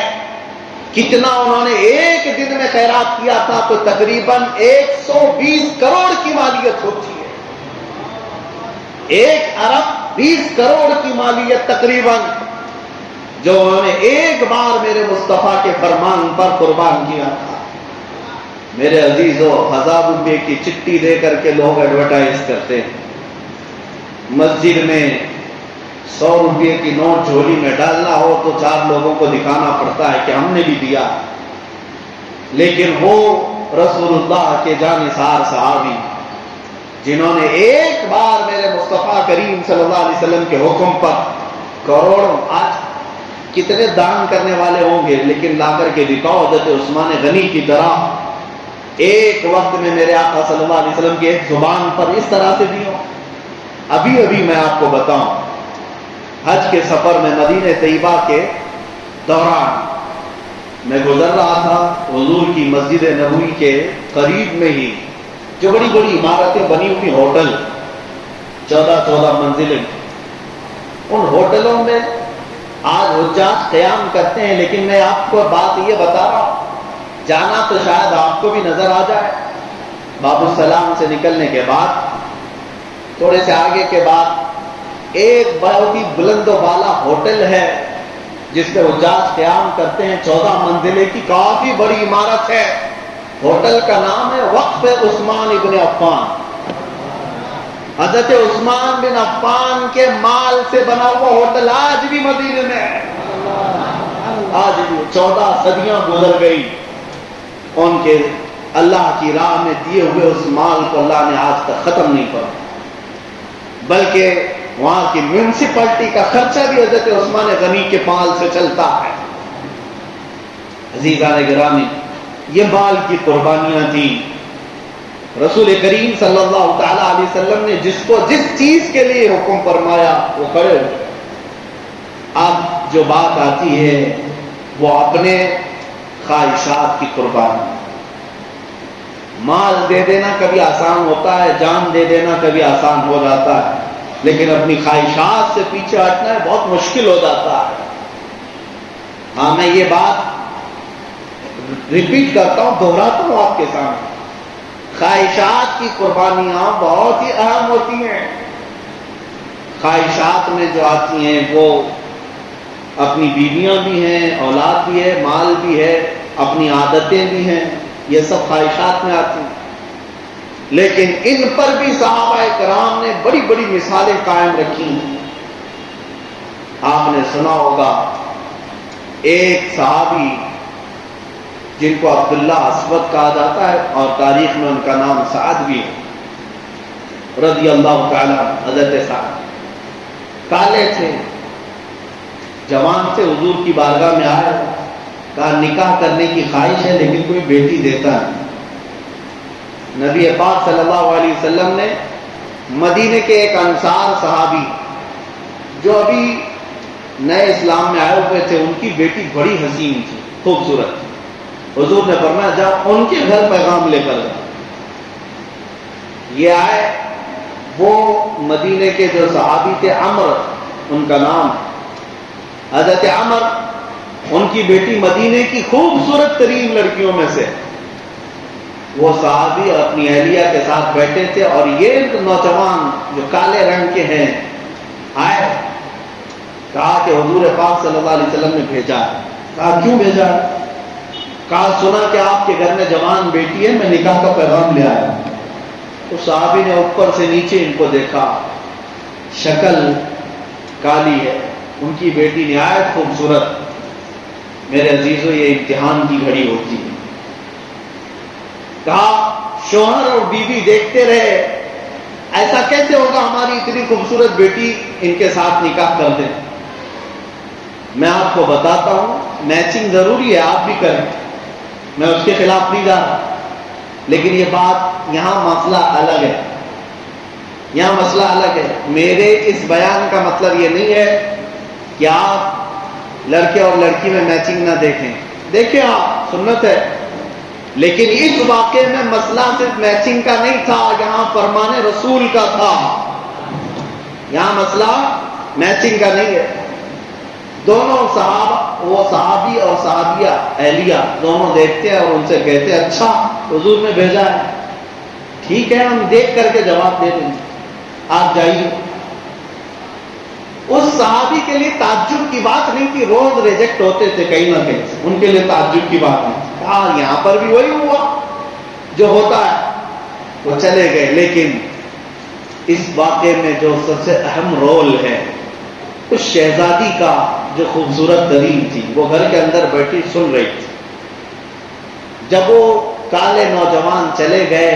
کتنا انہوں نے ایک دن میں خیرات کیا تھا، تو تقریباً 120 کروڑ کی مالیت ہوتی ہے۔ 1 ارب 20 کروڑ کی مالیت تقریباً، جو انہوں نے ایک بار میرے مصطفیٰ کے فرمان پر قربان کیا تھا۔ میرے عزیزو، 1000 روپے کی چٹھی دے کر کے لوگ ایڈورٹائز کرتے ہیں، مسجد میں 100 روپے کی نوٹ جھولی میں ڈالنا ہو تو 4 لوگوں کو دکھانا پڑتا ہے کہ ہم نے بھی دیا، لیکن وہ رسول اللہ کے جانثار صحابی جنہوں نے ایک بار میرے مصطفیٰ کریم صلی اللہ علیہ وسلم کے حکم پر کروڑوں، آج کتنے دان کرنے والے ہوں گے، لیکن لا کر کے دکھاؤ حضرت عثمان غنی کی طرح ایک وقت میں میرے آقا صلی اللہ علیہ وسلم کی ایک زبان پر اس طرح سے دی ہو۔ ابھی میں آپ کو بتاؤں، حج کے سفر میں مدینہ طیبہ کے دوران میں گزر رہا تھا، حضور کی مسجد نبوی کے قریب میں ہی جو بڑی بڑی عمارتیں بنی ہوئی ہوٹل، 14 منزلیں، ان ہوٹلوں میں آج حجاج قیام کرتے ہیں، لیکن میں آپ کو بات یہ بتا رہا ہوں، جانا تو شاید آپ کو بھی نظر آ جائے۔ باب السلام سے نکلنے کے بعد تھوڑے سے آگے کے بعد ایک بہت ہی بلند و بالا ہوٹل ہے جس میں حجاج قیام کرتے ہیں، 14 منزلے کی کافی بڑی عمارت ہے۔ ہوٹل کا نام ہے وقف عثمان ابن عفان۔ حضرت عثمان بن عفان کے مال سے بنا ہوا ہوٹل آج بھی مدینے میں ہے، آج بھی 14 صدیاں گزر گئی، ان کے اللہ کی راہ میں دیے ہوئے اس مال کو اللہ نے آج تک ختم نہیں کرا، بلکہ وہاں کی میونسپلٹی کا خرچہ بھی حضرت عثمان غنی کے مال سے چلتا ہے۔ عزیزان گرامی، یہ مال کی قربانیاں تھیں۔ رسول کریم صلی اللہ تعالی علیہ وسلم نے جس کو جس چیز کے لیے حکم فرمایا وہ کرے۔ اب جو بات آتی ہے وہ اپنے خواہشات کی قربانی۔ مال دے دینا کبھی آسان ہوتا ہے، جان دے دینا کبھی آسان ہو جاتا ہے، لیکن اپنی خواہشات سے پیچھے ہٹنا ہے بہت مشکل ہو جاتا ہے۔ ہاں، میں یہ بات ریپیٹ کرتا ہوں، دہراتا ہوں آپ کے سامنے، خواہشات کی قربانیاں بہت ہی اہم ہوتی ہیں۔ خواہشات میں جو آتی ہیں وہ اپنی بیویاں بھی ہیں، اولاد بھی ہے، مال بھی ہے، اپنی عادتیں بھی ہیں، یہ سب خواہشات میں آتی ہیں، لیکن ان پر بھی صحابہ کرام نے بڑی بڑی مثالیں قائم رکھی ہیں۔ آپ نے سنا ہوگا ایک صحابی جن کو عبداللہ اسود کہا جاتا ہے اور تاریخ میں ان کا نام سعد بھی ہے، رضی اللہ تعالی حضرت سعد کالے تھے، جوان سے حضور کی بارگاہ میں آئے، کہا نکاح کرنے کی خواہش ہے لیکن کوئی بیٹی دیتا نہیں۔ نبی پاک صلی اللہ علیہ وسلم نے مدینے کے ایک انصار صحابی جو ابھی نئے اسلام میں آئے ہوئے تھے، ان کی بیٹی بڑی حسین تھی، خوبصورت تھی، حضور نے فرمایا جا ان کے گھر پیغام لے کر جا۔ یہ آئے، وہ مدینے کے جو صحابی تھے عمر ان کا نام، حضرت عمر ان کی بیٹی مدینے کی خوبصورت ترین لڑکیوں میں سے، وہ صحابی اور اپنی اہلیہ کے ساتھ بیٹھے تھے، اور یہ نوجوان جو کالے رنگ کے ہیں آئے، کہا کہ حضور پاک صلی اللہ علیہ وسلم نے بھیجا ہے۔ کہا کیوں بھیجا ہے؟ کہا سنا کہ آپ کے گھر میں جوان بیٹی ہے، میں نکاح کا پیغام لے آیا۔ تو صحابی نے اوپر سے نیچے ان کو دیکھا، شکل کالی ہے، ان کی بیٹی نہایت خوبصورت۔ میرے عزیزو، یہ امتحان کی گھڑی ہوتی ہے۔ کہا شوہر اور بیوی دیکھتے رہے، ایسا کیسے ہوگا ہماری اتنی خوبصورت بیٹی ان کے ساتھ نکاح کر دیں۔ میں آپ کو بتاتا ہوں، میچنگ ضروری ہے، آپ بھی کریں، میں اس کے خلاف نہیں جا رہا، لیکن یہ بات یہاں مسئلہ الگ ہے، یہاں مسئلہ الگ ہے۔ میرے اس بیان کا مطلب یہ نہیں ہے کہ آپ لڑکے اور لڑکی میں میچنگ نہ دیکھیں، دیکھیں آپ، سنت ہے، لیکن اس واقعے میں مسئلہ صرف میچنگ کا نہیں تھا، یہاں فرمان رسول کا تھا، یہاں مسئلہ میچنگ کا نہیں ہے۔ دونوں صحابہ، وہ صحابی اور صحابیہ اہلیہ دونوں دیکھتے ہیں اور ان سے کہتے ہیں اچھا حضور نے بھیجا ہے، ٹھیک ہے ہم دیکھ کر کے جواب دے دیں گے، آپ جائیے۔ اس صحابی کے لیے تعجب کی بات نہیں تھی، روز ریجیکٹ ہوتے تھے کہیں نہ کہیں، ان کے لیے تعجب کی بات نہیں تھی۔ کہا یہاں پر بھی وہی ہوا جو ہوتا ہے، وہ چلے گئے۔ لیکن اس واقعے میں جو سب سے اہم رول ہے اس شہزادی کا، جو خوبصورت ترین تھی، وہ گھر کے اندر بیٹھی سن رہی تھی۔ جب وہ کالے نوجوان چلے گئے،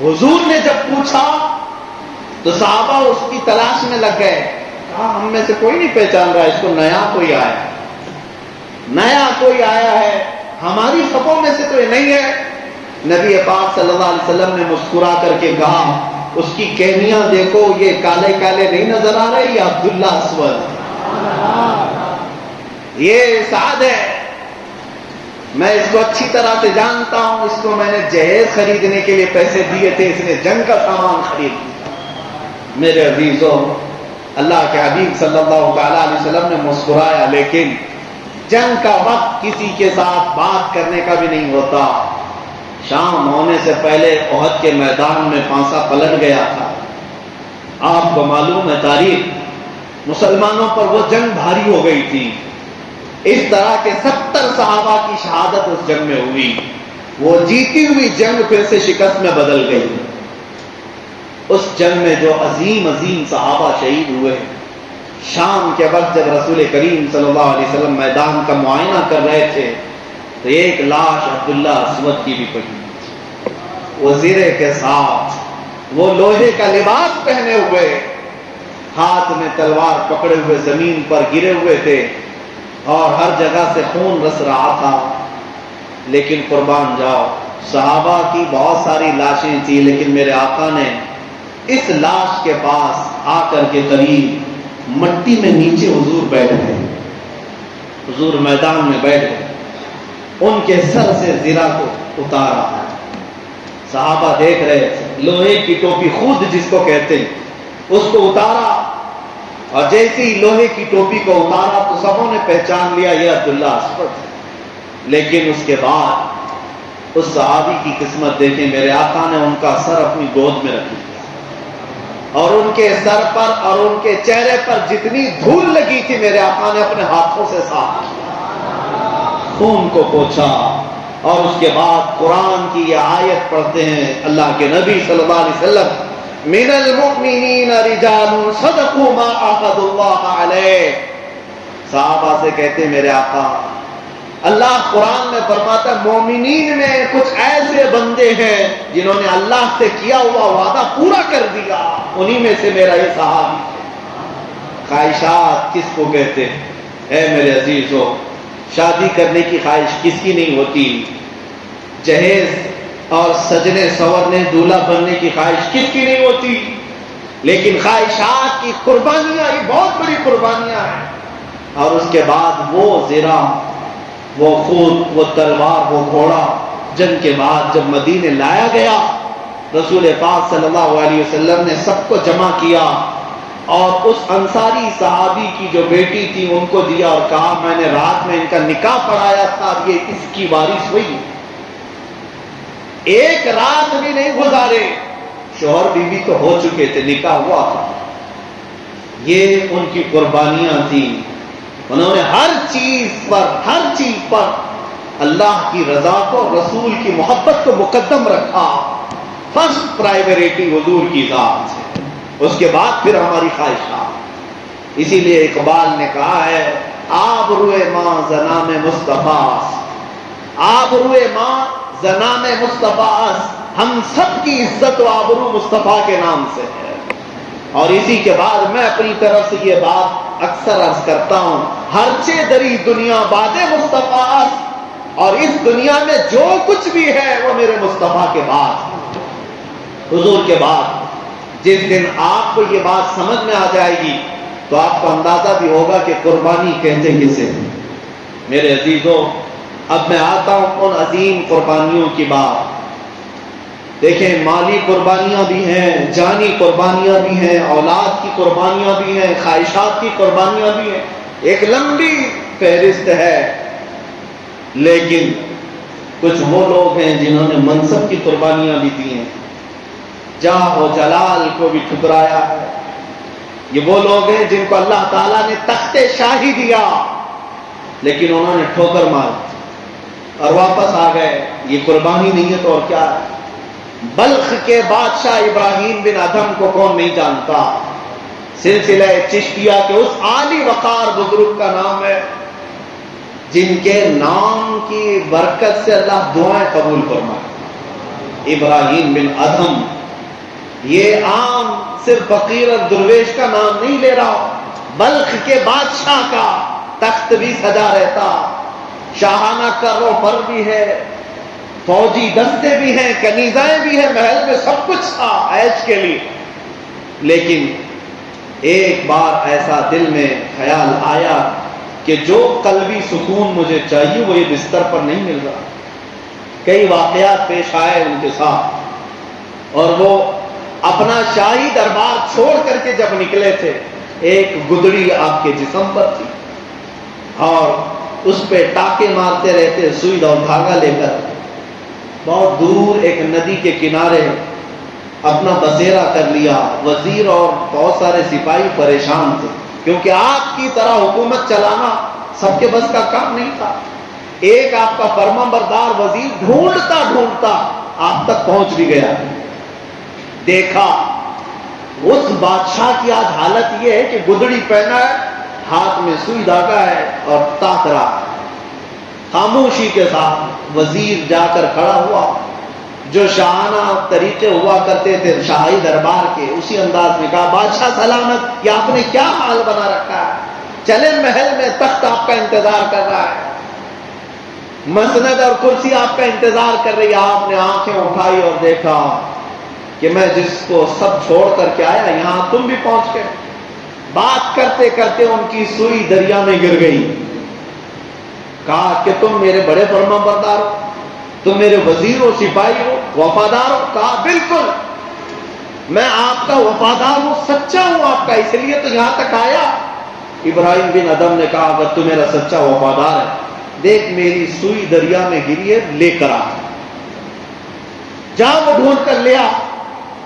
حضور نے جب پوچھا تو صحابہ اس کی تلاش میں لگ گئے. کہا ہم میں سے کوئی نہیں پہچان رہا اس کو, نیا کوئی آیا ہے, نیا کوئی آیا ہے, ہماری صفوں میں سے تو یہ نہیں ہے. نبی پاک صلی اللہ علیہ وسلم نے مسکرا کر کے کہا اس کی کہنیاں دیکھو, یہ کالے کالے نہیں نظر آ رہے, یہ عبداللہ اسود, یہ سعد ہے, میں اس کو اچھی طرح سے جانتا ہوں, اس کو میں نے جہیز خریدنے کے لیے پیسے دیے تھے, اس نے جنگ کا سامان خرید لیا. میرے عزیزوں, اللہ کے حبیب صلی اللہ تعالی علیہ وسلم نے مسکرایا, لیکن جنگ کا وقت کسی کے ساتھ بات کرنے کا بھی نہیں ہوتا. شام ہونے سے پہلے احد کے میدان میں پانسا پلٹ گیا تھا. آپ کو معلوم ہے تاریخ, مسلمانوں پر وہ جنگ بھاری ہو گئی تھی. اس طرح کے 70 صحابہ کی شہادت اس جنگ میں ہوئی. وہ جیتی ہوئی جنگ پھر سے شکست میں بدل گئی. اس جنگ میں جو عظیم عظیم صحابہ شہید ہوئے, شام کے وقت جب رسول کریم صلی اللہ علیہ وسلم میدان کا معائنہ کر رہے تھے تو ایک لاش عبداللہ اسود کی بھی پڑی, وہ زیرے کے ساتھ, وہ لوہے کا لباس پہنے ہوئے, ہاتھ میں تلوار پکڑے ہوئے زمین پر گرے ہوئے تھے اور ہر جگہ سے خون رس رہا تھا. لیکن قربان جاؤ, صحابہ کی بہت ساری لاشیں تھی, لیکن میرے آقا نے اس لاش کے پاس آ کر کے قریب مٹی میں نیچے حضور بیٹھ گئے, حضور میدان میں بیٹھ گئے, ان کے سر سے زرہ کو اتارا. صحابہ دیکھ رہے تھے, لوہے کی ٹوپی خود جس کو کہتے ہیں اس کو اتارا, اور جیسے ہی لوہے کی ٹوپی کو اتارا تو سبوں نے پہچان لیا یہ عبداللہ اسود. لیکن اس کے بعد اس صحابی کی قسمت دیکھیں, میرے آقا نے ان کا سر اپنی گود میں رکھ لیا, اور ان کے سر پر اور ان کے چہرے پر جتنی دھول لگی تھی میرے آقا نے اپنے ہاتھوں سے صاف کیا, خون کو پوچھا. اور اس کے بعد قرآن کی یہ آیت پڑھتے ہیں اللہ کے نبی صلی اللہ علیہ وسلم, من المؤمنین رجال صدقوا ما عاهدوا اللہ علیہ. صحابہ سے کہتے ہیں میرے آقا, اللہ قرآن میں فرماتا ہے مومنین میں کچھ ایسے بندے ہیں جنہوں نے اللہ سے کیا ہوا وعدہ پورا کر دیا, انہی میں سے میرا یہ صحابی. خواہشات کس کو کہتے ہیں؟ اے میرے عزیزو, شادی کرنے کی خواہش کس کی نہیں ہوتی؟ جہیز اور سجنے سورنے دولہا بننے کی خواہش کس کی نہیں ہوتی؟ لیکن خواہشات کی قربانیاں یہ بہت بڑی قربانیاں ہیں. اور اس کے بعد وہ زرہ, وہ خود, وہ تلوار, وہ گھوڑا, جنگ کے بعد جب مدینے لایا گیا رسول پاک صلی اللہ علیہ وسلم نے سب کو جمع کیا اور اس انصاری صحابی کی جو بیٹی تھی ان کو دیا اور کہا میں نے رات میں ان کا نکاح پڑھایا تھا, یہ اس کی وارث ہوئی. ایک رات بھی نہیں گزارے, شوہر بیوی تو ہو چکے تھے, نکاح ہوا تھا. یہ ان کی قربانیاں تھیں. انہوں نے ہر چیز پر اللہ کی رضا کو, رسول کی محبت کو مقدم رکھا. فرسٹ پرائیوریٹی حضور کی ذات ہے, اس کے بعد پھر ہماری خواہشات. اسی لیے اقبال نے کہا ہے آبروئے ماں زنام مصطفیٰ, آبروئے ماں زنام مصطفیٰ, ہم سب کی عزت و آبرو مصطفیٰ کے نام سے ہے. اور اسی کے بعد میں اپنی طرف سے یہ بات اکثر عرض کرتا ہوں, ہرچے دری دنیا باد مصطفیٰ, اور اس دنیا میں جو کچھ بھی ہے وہ میرے مصطفیٰ کے بعد, حضور کے بعد. جس دن آپ کو یہ بات سمجھ میں آ جائے گی تو آپ کو اندازہ بھی ہوگا کہ قربانی کہتے کسے. میرے عزیزو, اب میں آتا ہوں ان عظیم قربانیوں کی بات. دیکھیں, مالی قربانیاں بھی ہیں, جانی قربانیاں بھی ہیں, اولاد کی قربانیاں بھی ہیں, خواہشات کی قربانیاں بھی ہیں, ایک لمبی فہرست ہے. لیکن کچھ وہ لوگ ہیں جنہوں نے منصب کی قربانیاں بھی دی ہیں, جاہ و جلال کو بھی ٹھکرایا ہے. یہ وہ لوگ ہیں جن کو اللہ تعالیٰ نے تخت شاہی دیا لیکن انہوں نے ٹھوکر مار اور واپس آ گئے. یہ قربانی نہیں ہے تو اور کیا ہے؟ بلخ کے بادشاہ ابراہیم بن ادھم کو کون نہیں جانتا؟ سلسلہ چشتیہ کے اس عالی وقار بزرگ کا نام ہے جن کے نام کی برکت سے اللہ دعائیں قبول فرمائے. ابراہیم بن ادھم، یہ عام صرف فقیر اور درویش کا نام نہیں لے رہا، بلخ کے بادشاہ کا تخت بھی سجا رہتا، شاہانہ کر و فر بھی ہے، فوجی دستے بھی ہیں، کنیزائیں بھی ہیں، محل میں سب کچھ تھا عیش کے لیے. لیکن ایک بار ایسا دل میں خیال آیا کہ جو قلبی سکون مجھے چاہیے وہ یہ بستر پر نہیں مل رہا. کئی واقعات پیش آئے ان کے ساتھ، اور وہ اپنا شاہی دربار چھوڑ کر کے جب نکلے تھے، ایک گدڑی آپ کے جسم پر تھی اور اس پہ ٹاکے مارتے رہتے سوئی اور دھاگا لے کر. بہت دور ایک ندی کے کنارے اپنا بسیرا کر لیا. وزیر اور بہت سارے سپاہی پریشان تھے، کیونکہ آپ کی طرح حکومت چلانا سب کے بس کا کام نہیں تھا. ایک آپ کا فرما بردار وزیر ڈھونڈتا ڈھونڈتا آپ تک پہنچ بھی گیا. دیکھا اس بادشاہ کی آج حالت یہ ہے کہ گدڑی پہنا ہے، ہاتھ میں سوئی دھاگا ہے اور تاک رہا ہے. خاموشی کے ساتھ وزیر جا کر کھڑا ہوا. جو شاہانہ طریقے ہوا کرتے تھے شاہی دربار کے، اسی انداز میں کہا، بادشاہ سلامت، یہ آپ نے کیا حال بنا رکھا ہے؟ چلے محل میں، تخت آپ کا انتظار کر رہا ہے، مسند اور کرسی آپ کا انتظار کر رہی ہے. آپ نے آنکھیں اٹھائی اور دیکھا کہ میں جس کو سب چھوڑ کر کے آیا، یہاں تم بھی پہنچ گئے. بات کرتے کرتے ان کی سوئی دریا میں گر گئی. کہا کہ تم میرے بڑے فرما بردار ہو، تم میرے وزیر ہو، سپاہی ہو، وفادار ہو. کہا بالکل میں آپ کا وفادار ہوں، سچا ہوں آپ کا، اس لیے تو یہاں تک آیا. ابراہیم بن ادھم نے کہا اگر تو میرا سچا وفادار ہے، دیکھ میری سوئی دریا میں گری ہے، لے کر آ. جا وہ ڈھونڈ کر لیا.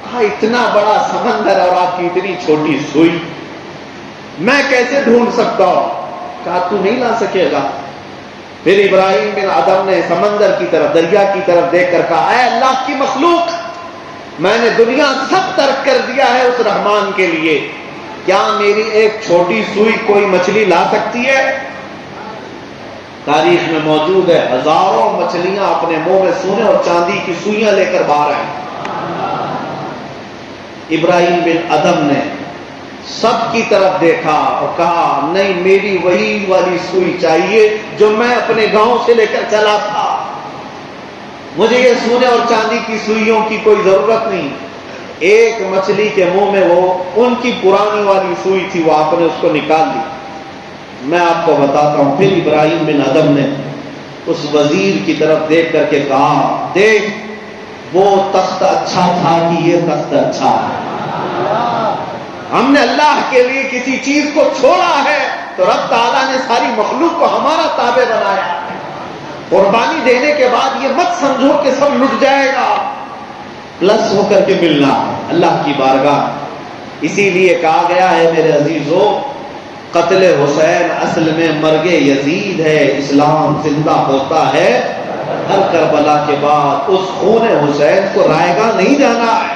کہا اتنا بڑا سمندر اور آپ کی اتنی چھوٹی سوئی میں کیسے ڈھونڈ سکتا ہوں؟ کہا تو نہیں لا سکے گا. پھر ابراہیم بن ادھم نے سمندر کی طرف، دریا کی طرف دیکھ کر کہا، اے اللہ کی مخلوق، میں نے دنیا سب ترک کر دیا ہے اس رحمان کے لیے، کیا میری ایک چھوٹی سوئی کوئی مچھلی لا سکتی ہے؟ تاریخ میں موجود ہے ہزاروں مچھلیاں اپنے منہ میں سونے اور چاندی کی سوئیاں لے کر باہر آئیں. ابراہیم بن ادھم نے سب کی طرف دیکھا اور کہا نہیں، میری وہی والی سوئی چاہیے جو میں اپنے گاؤں سے لے کر چلا تھا. مجھے یہ سونے اور چاندی کی سوئیوں کی کوئی ضرورت نہیں. ایک مچھلی کے منہ میں وہ ان کی پرانی والی سوئی تھی، وہ آپ نے اس کو نکال لی. میں آپ کو بتاتا ہوں. پھر ابراہیم بن ادھم نے اس وزیر کی طرف دیکھ کر کے کہا، دیکھ وہ تخت اچھا تھا کہ یہ تخت اچھا ہے. ہم نے اللہ کے لیے کسی چیز کو چھوڑا ہے تو رب تعالیٰ نے ساری مخلوق کو ہمارا تابع بنایا. قربانی دینے کے بعد یہ مت سمجھو کہ سب لٹ جائے گا، پلس ہو کر کے ملنا اللہ کی بارگاہ. اسی لیے کہا گیا ہے میرے عزیزو، قتل حسین اصل میں مرگ یزید ہے. اسلام زندہ ہوتا ہے ہر کربلا کے بعد. اس خون حسین کو رائے گاہ نہیں جانا ہے.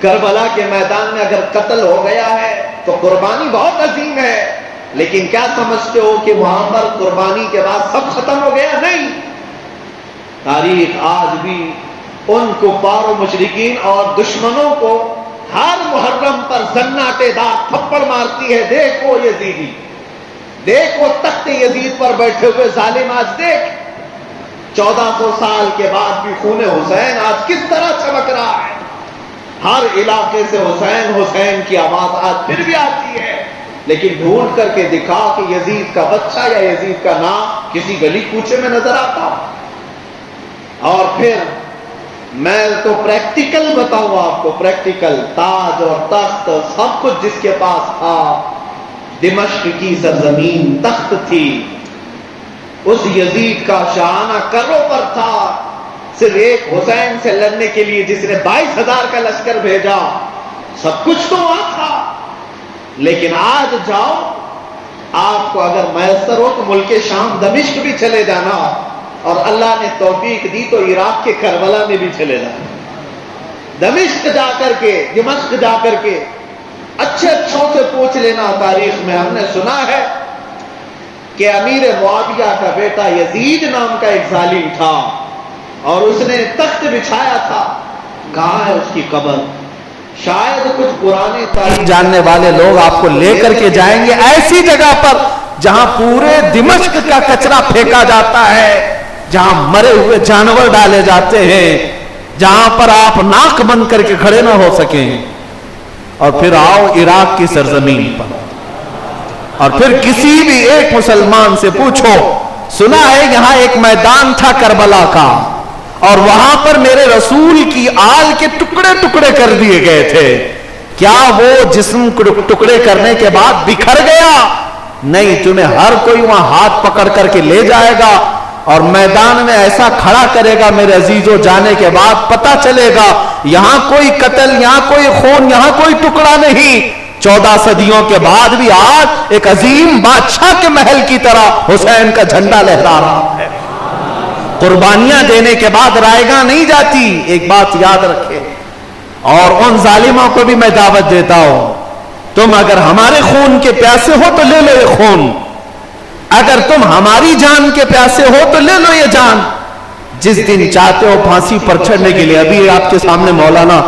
کربلا کے میدان میں اگر قتل ہو گیا ہے تو قربانی بہت عظیم ہے، لیکن کیا سمجھتے ہو کہ وہاں پر قربانی کے بعد سب ختم ہو گیا؟ نہیں. تاریخ آج بھی ان کفار و مشرکین اور دشمنوں کو ہر محرم پر زناٹے دار تھپڑ مارتی ہے. دیکھو یزیدی، دیکھو تخت یزید پر بیٹھے ہوئے ظالم، آج دیکھ 1400 سال کے بعد بھی خون حسین آج کس طرح چمک رہا ہے. ہر علاقے سے حسین حسین کی آواز آج پھر بھی آتی ہے، لیکن ڈھونڈ کر کے دکھا کہ یزید کا بچہ یا یزید کا نام کسی گلی کوچے میں نظر آتا. اور پھر میں تو پریکٹیکل بتاؤں آپ کو، پریکٹیکل تاج اور تخت سب کچھ جس کے پاس تھا. دمشق کی سرزمین تخت تھی، اس یزید کا شاہانہ کرو پر تھا. صرف ایک حسین سے لڑنے کے لیے جس نے 22,000 کا لشکر بھیجا، سب کچھ تو وہاں تھا. لیکن آج جاؤ، آپ کو اگر میسر ہو تو ملک شام دمشق بھی چلے جانا، اور اللہ نے توفیق دی تو عراق کے کربلا میں بھی چلے جانا. دمشق جا کر کے، دمشق جا کر کے اچھے اچھوں سے پوچھ لینا. تاریخ میں ہم نے سنا ہے کہ امیر معاویہ کا بیٹا یزید نام کا ایک ظالم تھا، اور اس نے تخت بچھایا تھا. کہاں ہے اس کی قبر؟ شاید کچھ پرانے تاریخ جاننے والے لوگ آپ کو لے کر کے جائیں گے ایسی جگہ پر جہاں پورے دمشق کا کچرا پھینکا جاتا ہے، جہاں مرے ہوئے جانور ڈالے جاتے ہیں، جہاں پر آپ ناک بند کر کے کھڑے نہ ہو سکیں. اور پھر آؤ عراق کی سرزمین پر، اور پھر کسی بھی ایک مسلمان سے پوچھو، سنا ہے یہاں ایک میدان تھا کربلا کا، اور وہاں پر میرے رسول کی آل کے ٹکڑے ٹکڑے کر دیے گئے تھے. کیا وہ جسم ٹکڑے کرنے کے بعد بکھر گیا؟ نہیں، تمہیں ہر کوئی وہاں ہاتھ پکڑ کر کے لے جائے گا اور میدان میں ایسا کھڑا کرے گا میرے عزیزوں، جانے کے بعد پتہ چلے گا یہاں کوئی قتل، یہاں کوئی خون، یہاں کوئی ٹکڑا نہیں. 14 صدیوں کے بعد بھی آج ایک عظیم بادشاہ کے محل کی طرح حسین کا جھنڈا لہرا رہا ہے. قربانیاں دینے کے بعد رائے گاہ نہیں جاتی، ایک بات یاد رکھے. اور ان ظالموں کو بھی میں دعوت دیتا ہوں، تم اگر ہمارے خون کے پیاسے ہو تو لے لو یہ خون، اگر تم ہماری جان کے پیاسے ہو تو لے لو یہ جان. جس دن چاہتے ہو پھانسی پر چڑھنے کے لیے، ابھی آپ کے سامنے مولانا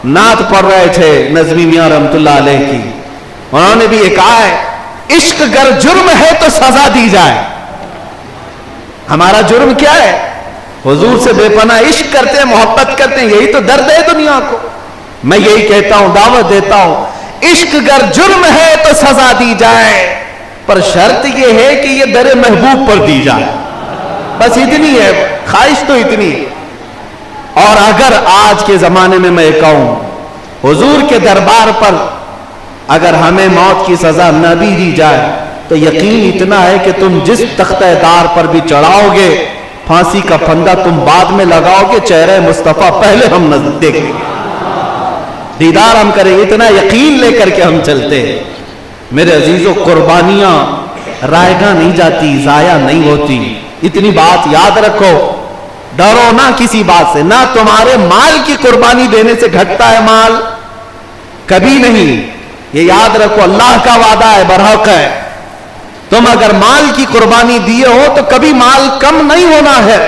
نعت پڑھ رہے تھے نظمی میاں رحمت اللہ علیہ کی، انہوں نے بھی یہ کہا ہے عشق گر جرم ہے تو سزا دی جائے. ہمارا جرم کیا ہے؟ حضور سے بے پناہ عشق کرتے ہیں، محبت کرتے ہیں، یہی تو درد ہے دنیا کو. میں یہی کہتا ہوں، دعوت دیتا ہوں، عشق گر جرم ہے تو سزا دی جائے، پر شرط یہ ہے کہ یہ در محبوب پر دی جائے. بس اتنی ہے خواہش، تو اتنی ہے. اور اگر آج کے زمانے میں میں کہوں حضور کے دربار پر اگر ہمیں موت کی سزا نہ بھی دی جائے تو یقین اتنا ہے کہ تم جس تختہ دار پر بھی چڑھاؤ گے، پھانسی کا پھندا تم بعد میں لگاؤ گے، چہرہ مصطفیٰ پہلے ہم دیکھیں گے، دیدار ہم کریں گے. اتنا یقین لے کر کے ہم چلتے ہیں. میرے عزیزوں، قربانیاں رائے گاہ نہیں جاتی، ضائع نہیں ہوتی. اتنی بات یاد رکھو، ڈرو نہ کسی بات سے، نہ تمہارے مال کی قربانی دینے سے گھٹتا ہے مال، کبھی نہیں. یہ یاد رکھو، اللہ کا وعدہ ہے، برحق ہے. تم اگر مال کی قربانی دیے ہو تو کبھی مال کم نہیں ہونا ہے،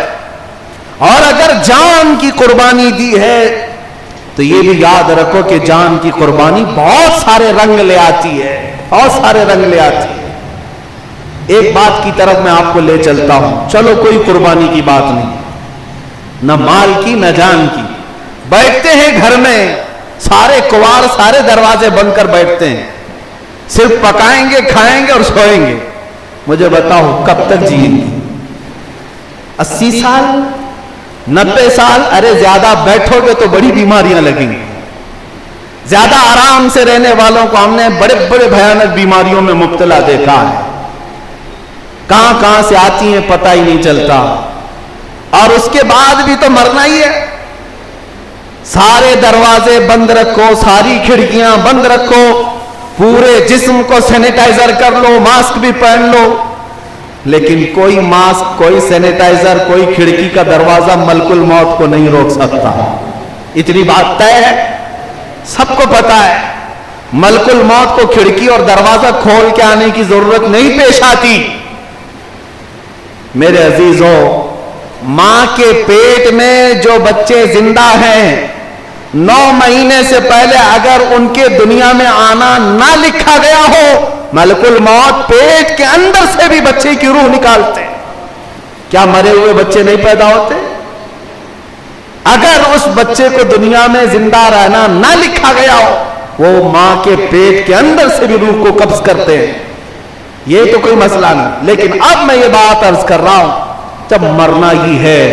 اور اگر جان کی قربانی دی ہے تو یہ بھی یاد رکھو کہ جان کی قربانی بہت سارے رنگ لے آتی ہے، بہت سارے رنگ لے آتی ہے. ایک بات کی طرف میں آپ کو لے چلتا ہوں، چلو کوئی قربانی کی بات نہیں، نہ مال کی نہ جان کی. بیٹھتے ہیں گھر میں، سارے کواڑ، سارے دروازے بند کر بیٹھتے ہیں، صرف پکائیں گے، کھائیں گے اور سوئیں گے. مجھے بتاؤ کب تک جئیں گے؟ 80 سال 90 سال؟ ارے زیادہ بیٹھو گے تو بڑی بیماریاں لگیں گی. زیادہ آرام سے رہنے والوں کو ہم نے بڑے بڑے بھیانک بیماریوں میں مبتلا دیکھا ہے، کہاں کہاں سے آتی ہیں پتہ ہی نہیں چلتا. اور اس کے بعد بھی تو مرنا ہی ہے. سارے دروازے بند رکھو، ساری کھڑکیاں بند رکھو، پورے جسم کو سینیٹائزر کر لو، ماسک بھی پہن لو، لیکن کوئی ماسک، کوئی سینیٹائزر، کوئی کھڑکی کا دروازہ ملک الموت کو نہیں روک سکتا. اتنی بات طے ہے، سب کو پتا ہے، ملک الموت کو کھڑکی اور دروازہ کھول کے آنے کی ضرورت نہیں پیش آتی. میرے عزیزوں، ماں کے پیٹ میں جو بچے زندہ ہیں، 9 مہینے سے پہلے اگر ان کے دنیا میں آنا نہ لکھا گیا ہو، ملک الموت پیٹ کے اندر سے بھی بچے کی روح نکالتے. کیا مرے ہوئے بچے نہیں پیدا ہوتے؟ اگر اس بچے کو دنیا میں زندہ رہنا نہ لکھا گیا ہو، وہ ماں کے پیٹ کے اندر سے بھی روح کو قبض کرتے ہیں. یہ تو کوئی مسئلہ نہیں. لیکن اب میں یہ بات عرض کر رہا ہوں، جب مرنا ہی ہے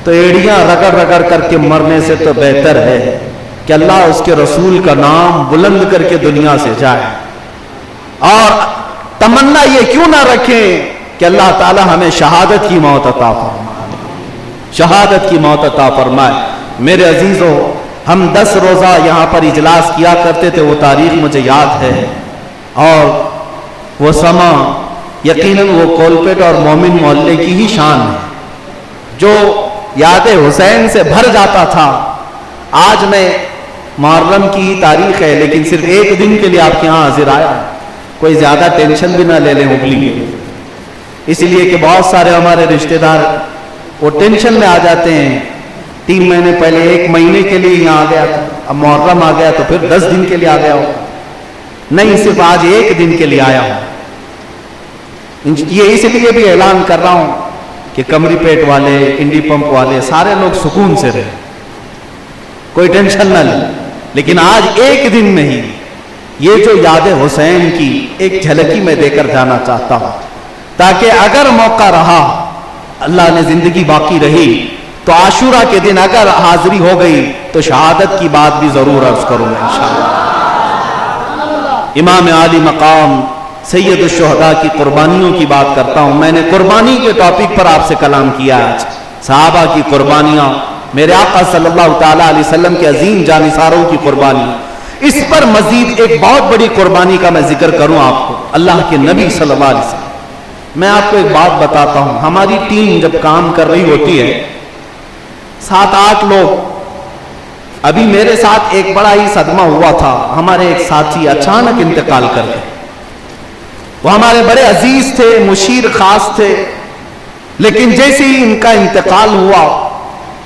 تو ایڑیاں رگڑ رگڑ کر کے مرنے سے تو بہتر ہے کہ اللہ اس کے رسول کا نام بلند کر کے دنیا سے جائے. اور تمنا یہ کیوں نہ رکھیں کہ اللہ تعالی ہمیں شہادت کی موت عطا فرمائے، شہادت کی موت عطا فرمائے. میرے عزیزوں، ہم 10 روزہ یہاں پر اجلاس کیا کرتے تھے، وہ تاریخ مجھے یاد ہے، اور وہ سما یقیناً وہ کولپیٹ اور مومن محلے کی ہی شان ہے جو یاد حسین سے بھر جاتا تھا. آج میں محرم کی ہی تاریخ ہے، لیکن صرف ایک دن کے لیے آپ کے ہاں حاضر آیا، کوئی زیادہ ٹینشن بھی نہ لے لیں ہبلی کے، اس لیے کہ بہت سارے ہمارے رشتہ دار وہ ٹینشن میں آ جاتے ہیں. 3 مہینے پہلے 1 مہینے کے لیے یہاں آ گیا تھا, اب محرم آ گیا تو پھر 10 دن کے لیے آ گیا ہو. نہیں, صرف آج 1 دن کے لیے آیا ہوں. یہ اس لیے بھی اعلان کر رہا ہوں کہ کمری پیٹ والے, انڈی پمپ والے سارے لوگ سکون سے رہے, کوئی ٹینشن نہ لے. لیکن آج 1 دن میں ہی یہ جو یاد حسین کی ایک جھلکی میں دے کر جانا چاہتا ہوں, تاکہ اگر موقع رہا, اللہ نے زندگی باقی رہی, تو عاشورہ کے دن اگر حاضری ہو گئی تو شہادت کی بات بھی ضرور عرض کروں گا انشاءاللہ. امام عالی مقام سید الشہداء کی قربانیوں کی بات کرتا ہوں. میں نے قربانی کے ٹاپک پر آپ سے کلام کیا آج. صحابہ کی قربانیاں, میرے آقا صلی اللہ تعالی علیہ وسلم کے عظیم جانثاروں کی قربانی. اس پر مزید ایک بہت بڑی قربانی کا میں ذکر کروں آپ کو, اللہ کے نبی صلی اللہ علیہ وسلم. میں آپ کو ایک بات بتاتا ہوں. ہماری ٹیم جب کام کر رہی ہوتی ہے 7-8 لوگ, ابھی میرے ساتھ ایک بڑا ہی صدمہ ہوا تھا. ہمارے ایک ساتھی اچانک انتقال کر گئے. وہ ہمارے بڑے عزیز تھے, مشیر خاص تھے, لیکن جیسے ہی ان کا انتقال ہوا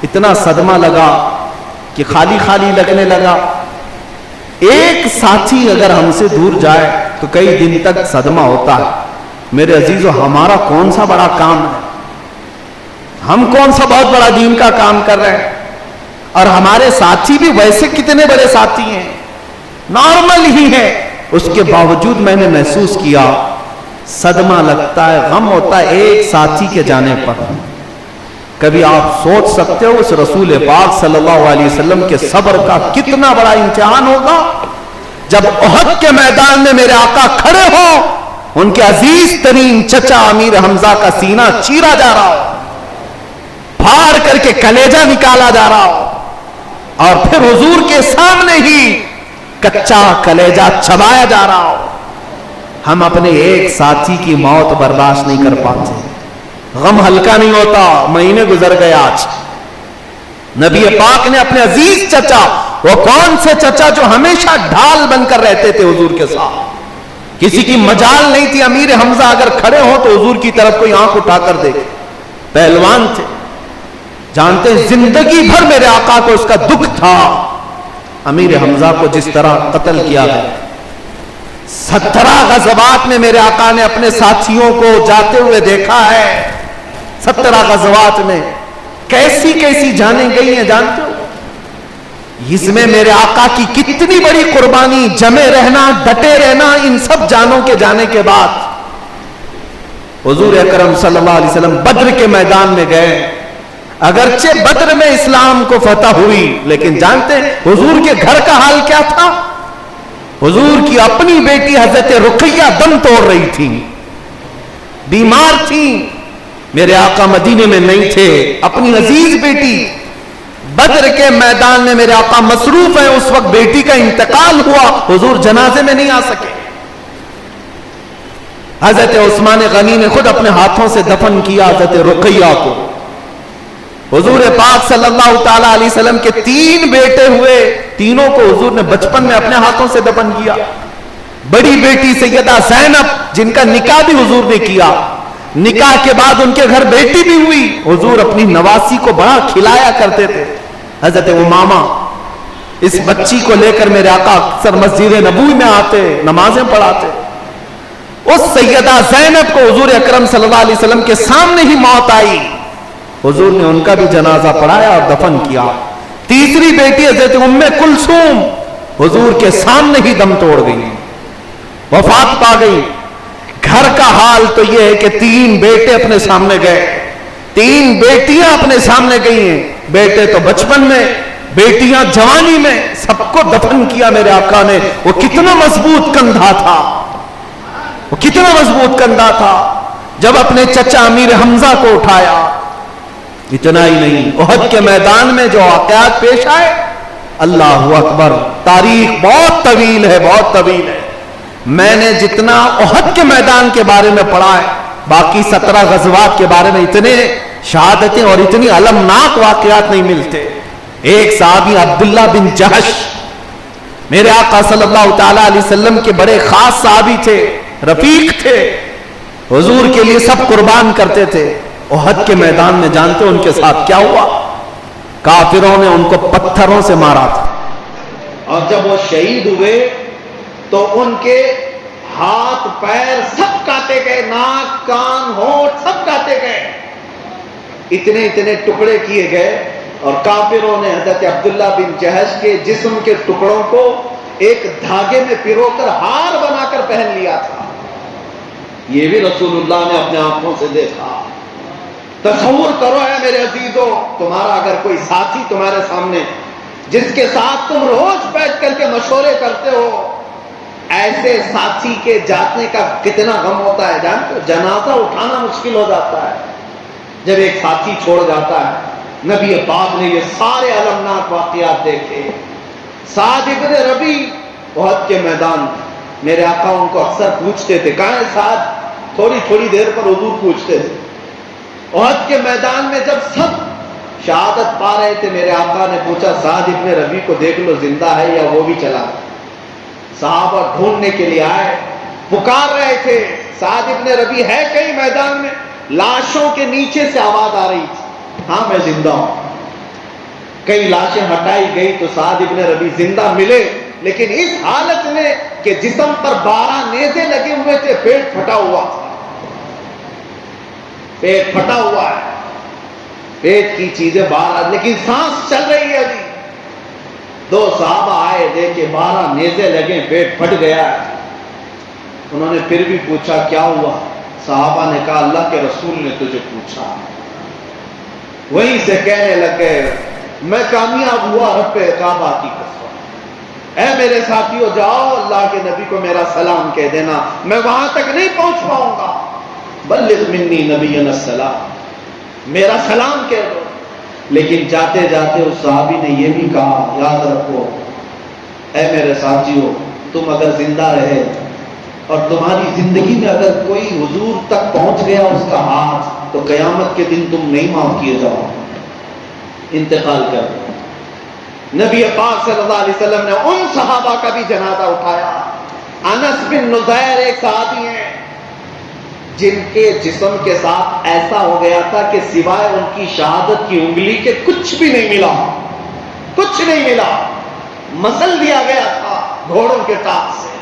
اتنا صدمہ لگا کہ خالی خالی لگنے لگا. ایک ساتھی اگر ہم سے دور جائے تو کئی دن تک صدمہ ہوتا ہے. میرے عزیزو, ہمارا کون سا بڑا کام ہے, ہم کون سا بہت بڑا دین کا کام کر رہے ہیں, اور ہمارے ساتھی بھی ویسے کتنے بڑے ساتھی ہیں, نارمل ہی ہیں. اس کے باوجود میں نے محسوس کیا صدمہ لگتا ہے, غم ہوتا ہے ایک ساتھی کے جانے پر. کبھی آپ سوچ سکتے ہو اس رسول پاک صلی اللہ علیہ وسلم کے صبر کا کتنا بڑا امتحان ہوگا جب احد کے میدان میں میرے آقا کھڑے ہو, ان کے عزیز ترین چچا امیر حمزہ کا سینہ چیرا جا رہا ہو, پھاڑ کر کے کلیجہ نکالا جا رہا ہو, اور پھر حضور کے سامنے ہی کچا کلیجہ چبایا جا رہا ہو. ہم اپنے ایک ساتھی کی موت برداشت نہیں کر پاتے, غم ہلکا نہیں ہوتا. مہینے گزر گئے, آج نبی پاک نے اپنے عزیز چچا, وہ کون سے چچا جو ہمیشہ ڈھال بن کر رہتے تھے حضور کے ساتھ, کسی کی مجال نہیں تھی امیر حمزہ اگر کھڑے ہو تو حضور کی طرف کوئی آنکھ اٹھا کر دیکھے, پہلوان تھے, جانتے ہیں زندگی بھر میرے آقا کو اس کا دکھ تھا امیر حمزہ کو جس طرح قتل کیا ہے. 17 غزوات میں میرے آقا نے اپنے ساتھیوں کو جاتے ہوئے دیکھا ہے. 17 غزوات میں کیسی کیسی جانیں گئی ہیں جانتے ہو. اس میں میرے آقا کی کتنی بڑی قربانی, جمے رہنا, ڈٹے رہنا. ان سب جانوں کے جانے کے بعد حضور اکرم صلی اللہ علیہ وسلم بدر کے میدان میں گئے. اگرچہ بدر میں اسلام کو فتح ہوئی, لیکن جانتے ہیں حضور کے گھر کا حال کیا تھا. حضور کی اپنی بیٹی حضرت رقیہ دم توڑ رہی تھی, بیمار تھی. میرے آقا مدینے میں نہیں تھے, اپنی عزیز بیٹی. بدر کے میدان میں میرے آقا مصروف ہیں, اس وقت بیٹی کا انتقال ہوا, حضور جنازے میں نہیں آ سکے. حضرت عثمان غنی نے خود اپنے ہاتھوں سے دفن کیا حضرت رقیہ کو. حضور پاک صلی اللہ تعالی علیہ وسلم کے 3 بیٹے ہوئے, تینوں کو حضور نے بچپن میں اپنے ہاتھوں سے دفن کیا. بڑی بیٹی سیدہ زینب جن کا نکاح بھی حضور نے کیا, نکاح کے بعد ان کے گھر بیٹی بھی ہوئی. حضور اپنی نواسی کو بڑا کھلایا کرتے تھے. حضرت امامہ, اس بچی کو لے کر میرے آقا اکثر مسجد نبوی میں آتے, نمازیں پڑھاتے. اس سیدہ زینب کو حضور اکرم صلی اللہ علیہ وسلم کے سامنے ہی موت آئی. حضور نے ان کا بھی جنازہ پڑھایا اور دفن کیا. تیسری بیٹی حضرت ام کلثوم حضور کے سامنے ہی دم توڑ گئی, وفات پا گئی. گھر کا حال تو یہ ہے کہ 3 بیٹے اپنے سامنے گئے, 3 بیٹیاں اپنے سامنے گئی ہیں. بیٹے تو بچپن میں, بیٹیاں جوانی میں, سب کو دفن کیا میرے آقا نے. وہ کتنا مضبوط کندھا تھا, وہ کتنا مضبوط کندھا تھا جب اپنے چچا امیر حمزہ کو اٹھایا. اتنا ہی نہیں, احد کے میدان میں جو واقعات پیش آئے, اللہ اکبر, تاریخ بہت طویل ہے, بہت طویل ہے. میں نے جتنا احد کے میدان کے بارے میں پڑھا ہے, باقی 17 غزوات کے بارے میں اتنے شہادتیں اور اتنی المناک واقعات نہیں ملتے. ایک صحابی عبداللہ بن جہش میرے آقا صلی اللہ تعالی علیہ وسلم کے بڑے خاص صحابی تھے, رفیق تھے, حضور کے لیے سب قربان کرتے تھے. احد کے میدان میں جانتے ان کے ساتھ کیا ہوا؟ کافروں نے ان کو پتھروں سے مارا تھا، اور جب وہ شہید ہوئے تو ان کے ہاتھ پیر سب کاٹے گئے، ناک کان ہونٹ سب کاٹے گئے، اتنے اتنے ٹکڑے کیے گئے، اور کافروں نے حضرت عبداللہ بن جہش کے جسم کے ٹکڑوں کو ایک دھاگے میں پرو کر ہار بنا کر پہن لیا تھا۔ یہ بھی رسول اللہ نے اپنے آنکھوں سے دیکھا۔ تصور کرو ہے میرے عزیزوں، تمہارا اگر کوئی ساتھی تمہارے سامنے جس کے ساتھ تم روز بیٹھ کر کے مشورے کرتے ہو، ایسے ساتھی کے جانے کا کتنا غم ہوتا ہے جانتے ہو؟ جنازہ اٹھانا مشکل ہو جاتا ہے جب ایک ساتھی چھوڑ جاتا ہے۔ نبی پاک نے یہ سارے المناک واقعات دیکھے۔ سعد ابن ربی احد کے میدان میں، میرے آقا ان کو اکثر پوچھتے تھے، کہاں ہے سعد؟ تھوڑی تھوڑی دیر پر حضور پوچھتے تھے۔ احد کے میدان میں جب سب شہادت پا رہے تھے، میرے آقا نے پوچھا سعد ابن ربی کو دیکھ لو زندہ ہے یا وہ بھی چلا؟ صحابہ ڈھونڈنے کے لیے آئے، پکار رہے تھے سعد ابن ربی ہے کہیں میدان میں؟ لاشوں کے نیچے سے آواز آ رہی تھی، ہاں میں زندہ ہوں۔ کئی لاشیں ہٹائی گئی تو سعد ابن ربی زندہ ملے، لیکن اس حالت میں کہ جسم پر 12 نیزے لگے ہوئے تھے، پیٹ پھٹا ہوا تھا، پیٹ پھٹا ہوا ہے، پیٹ کی چیزیں باہر، لیکن سانس چل رہی ہے ابھی۔ 2 صحابہ آئے، دیکھے 12 نیزے لگے، پیٹ پھٹ گیا ہے۔ انہوں نے پھر بھی پوچھا کیا ہوا؟ صحابہ نے کہا اللہ کے رسول نے تجھے پوچھا۔ وہیں سے کہنے لگے میں کامیاب ہوا رب کعبہ کی قسم، اے میرے ساتھیو جاؤ اللہ کے نبی کو میرا سلام کہہ دینا، میں وہاں تک نہیں پہنچ پاؤں گا، بلغ منی نبینا السلام، میرا سلام کہہ دو۔ لیکن جاتے جاتے اس صحابی نے یہ بھی کہا یاد رکھو اے میرے ساتھیو، تم اگر زندہ رہے اور تمہاری زندگی میں اگر کوئی حضور تک پہنچ گیا اس کا ہاتھ، تو قیامت کے دن تم نہیں معاف کیے جاؤ، انتقال کر دو۔ نبی پاک صلی اللہ علیہ وسلم نے ان صحابہ کا بھی جنازہ اٹھایا۔ انس بن نذیر ایک صحابی ہیں جن کے جسم کے ساتھ ایسا ہو گیا تھا کہ سوائے ان کی شہادت کی انگلی کے کچھ بھی نہیں ملا، کچھ نہیں ملا، مسل دیا گیا تھا گھوڑوں کے ٹانک سے،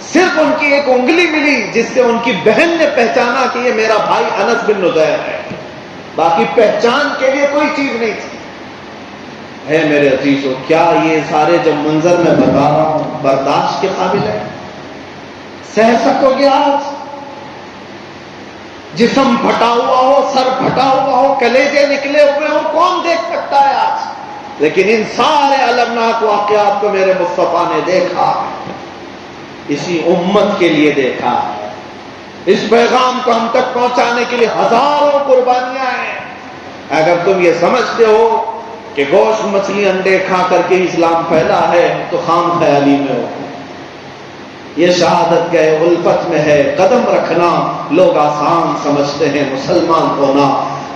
صرف ان کی ایک انگلی ملی جس سے ان کی بہن نے پہچانا کہ یہ میرا بھائی انس بن نذیر ہے، باقی پہچان کے لیے کوئی چیز نہیں تھی۔ ہے میرے عزیزو، کیا یہ سارے جو منظر میں بتا رہا ہوں برداشت کے قابل ہے؟ سہ سکو گے آج؟ جسم پھٹا ہوا ہو، سر پھٹا ہوا ہو، کلیجے نکلے ہوئے ہو، کون دیکھ سکتا ہے آج؟ لیکن ان سارے المناک واقعات کو میرے مصطفیٰ نے دیکھا، اسی امت کے لیے دیکھا، اس پیغام کو ہم تک پہنچانے کے لیے ہزاروں قربانیاں ہیں۔ اگر تم یہ سمجھتے ہو کہ گوشت مچھلی انڈے کھا کر کے اسلام پھیلا ہے تو خام خیالی میں ہو۔ یہ شہادت کے الفت میں ہے، قدم رکھنا لوگ آسان سمجھتے ہیں، مسلمان ہونا۔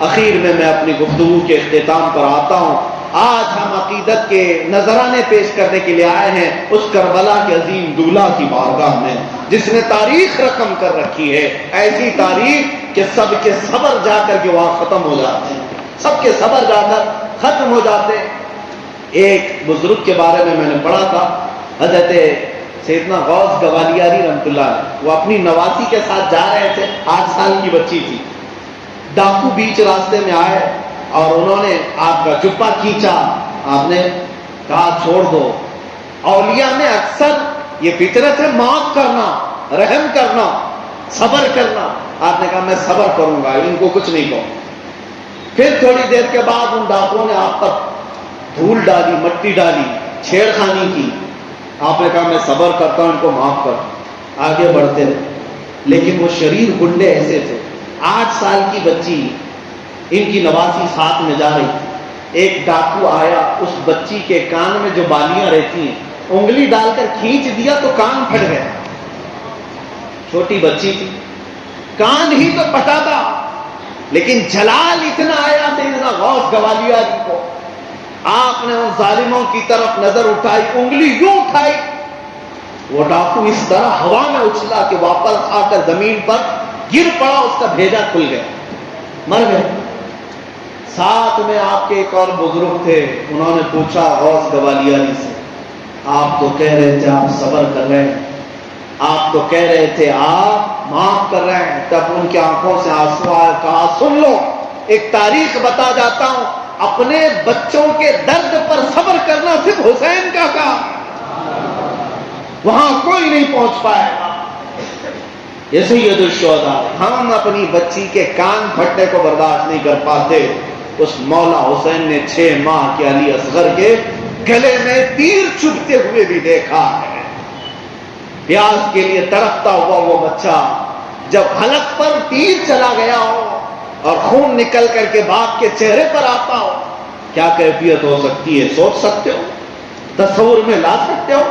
اخیر میں اپنی گفتگو کے اختتام پر آتا ہوں۔ آج ہم عقیدت کے نذرانے پیش کرنے کے لیے آئے ہیں اس کربلا کے عظیم دولہ کی بارگاہ میں جس نے تاریخ رقم کر رکھی ہے، ایسی تاریخ کہ سب کے صبر جا کر کے وہاں ختم ہو جاتے ہیں، سب کے صبر جا کر ختم ہو جاتے ہیں۔ ایک بزرگ کے بارے میں نے پڑھا تھا، حضرت سیدنا غوث گوالیاری رحمۃ اللہ علیہ، وہ اپنی نواسی کے ساتھ جا رہے تھے، 8 سال کی بچی تھی، ڈاکو بیچ راستے میں آئے اور انہوں نے آپ کا جبہ کھینچا، آپ نے کہا چھوڑ دو۔ اولیاء میں اکثر یہ فطرت ہے معاف کرنا، رحم کرنا، صبر کرنا۔ آپ نے کہا میں صبر کروں گا، ان کو کچھ نہیں کہوں۔ پھر تھوڑی دیر کے بعد ان ڈاکوؤں نے آپ پر دھول ڈالی، مٹی ڈالی، چھیڑ خانی کی۔ آپ نے کہا میں صبر کرتا ہوں، ان کو معاف کر۔ آگے بڑھتے رہے، لیکن وہ شریر گنڈے ایسے تھے، 8 سال کی بچی، ان کی نواسی ساتھ میں جا رہی تھی۔ ایک ڈاکو آیا، اس بچی کے کان میں جو بالیاں رہتی ہیں انگلی ڈال کر کھینچ دیا تو کان پھٹ گیا۔ چھوٹی بچی تھی، کان ہی تو پھٹا تھا، لیکن جلال اتنا آیا سیدنا غوث گوالیاری کو، آپ نے ان ظالموں کی طرف نظر اٹھائی، انگلی یوں اٹھائی، وہ ڈاکو اس طرح ہوا میں اچھلا کہ واپس آ کر زمین پر گر پڑا، اس کا بھیجا کھل گیا۔ مر گئے. ساتھ میں آپ کے ایک اور بزرگ تھے, انہوں نے پوچھا غوث گوالیاری سے, آپ تو کہہ رہے تھے آپ صبر کر رہے ہیں, آپ تو کہہ رہے تھے آپ معاف کر رہے ہیں. تب ان کی آنکھوں سے آنسو آئے, کہا سن لو ایک تاریخ بتا جاتا ہوں, اپنے بچوں کے درد پر صبر کرنا صرف حسین کا کام, وہاں کوئی نہیں پہنچ پائے گا. یہ سید الشہداء, ہم اپنی بچی کے کان پھٹنے کو برداشت نہیں کر پاتے, اس مولا حسین نے 6 ماہ کے علی اصغر کے گلے میں تیر چبھتے ہوئے بھی دیکھا ہے. پیاس کے لیے تڑپتا ہوا وہ بچہ جب حلق پر تیر چلا گیا ہو اور خون نکل کر کے باپ کے چہرے پر آتا ہو, کیا کیفیت ہو سکتی ہے سوچ سکتے ہو, تصور میں لا سکتے ہو؟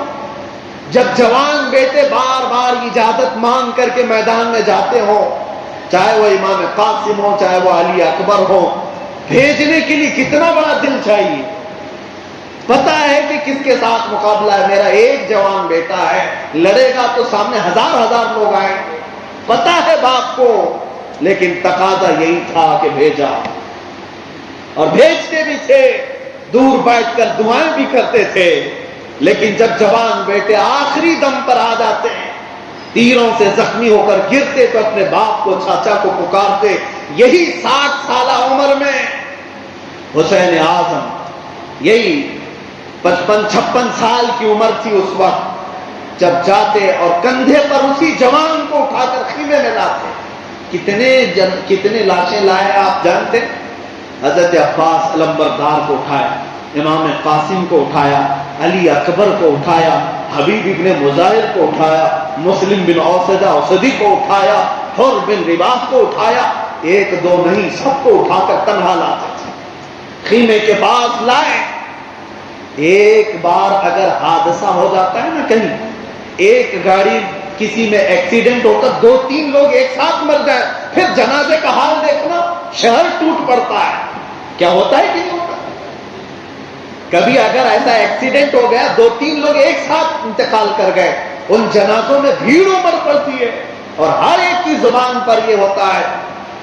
جب جوان بیٹے بار بار اجازت مانگ کر کے میدان میں جاتے ہو, چاہے وہ امام قاسم ہو چاہے وہ علی اکبر ہو, بھیجنے کے لیے کتنا بڑا دل چاہیے. پتا ہے کہ کس کے ساتھ مقابلہ ہے, میرا ایک جوان بیٹا ہے, لڑے گا تو سامنے ہزار لوگ آئیں گے, پتا ہے باپ کو, لیکن تقاضا یہی تھا کہ بھیجا, اور بھیجتے بھی تھے, دور بیٹھ کر دعائیں بھی کرتے تھے. لیکن جب جوان بیٹے آخری دم پر آ جاتے ہیں, تیروں سے زخمی ہو کر گرتے, تو اپنے باپ کو چاچا کو پکارتے. یہی 60 سالہ عمر میں حسین اعظم, یہی 55-56 سال کی عمر تھی اس وقت, جب جاتے اور کندھے پر اسی جوان کو اٹھا کر خیمے میں لاتے. کتنے لاشیں لائے آپ جانتے؟ حضرت عباس علمبردار کو اٹھایا, امام قاسم کو اٹھایا, علی اکبر کو اٹھایا, حبیب ابن مظاہر کو اٹھایا, مسلم بن اوسدہ اسدی کو اٹھایا, حر بن رباح کو اٹھایا. ایک دو نہیں, سب کو اٹھا کر تنہا لاتے تھے, خیمے کے پاس لائے. ایک بار اگر حادثہ ہو جاتا ہے نا کہیں, ایک گاڑی کسی میں ایکسیڈنٹ ہوتا, 2-3 لوگ ایک ساتھ مر جائے, پھر جنازے کا حال دیکھنا, شہر ٹوٹ پڑتا ہے. کیا ہوتا ہے کہ نہیں ہوتا؟ کبھی اگر ایسا ایکسیڈنٹ ہو گیا, 2-3 لوگ ایک ساتھ انتقال کر گئے, ان جنازوں میں بھیڑ امڑ پڑتی ہے, اور ہر ایک کی زبان پر یہ ہوتا ہے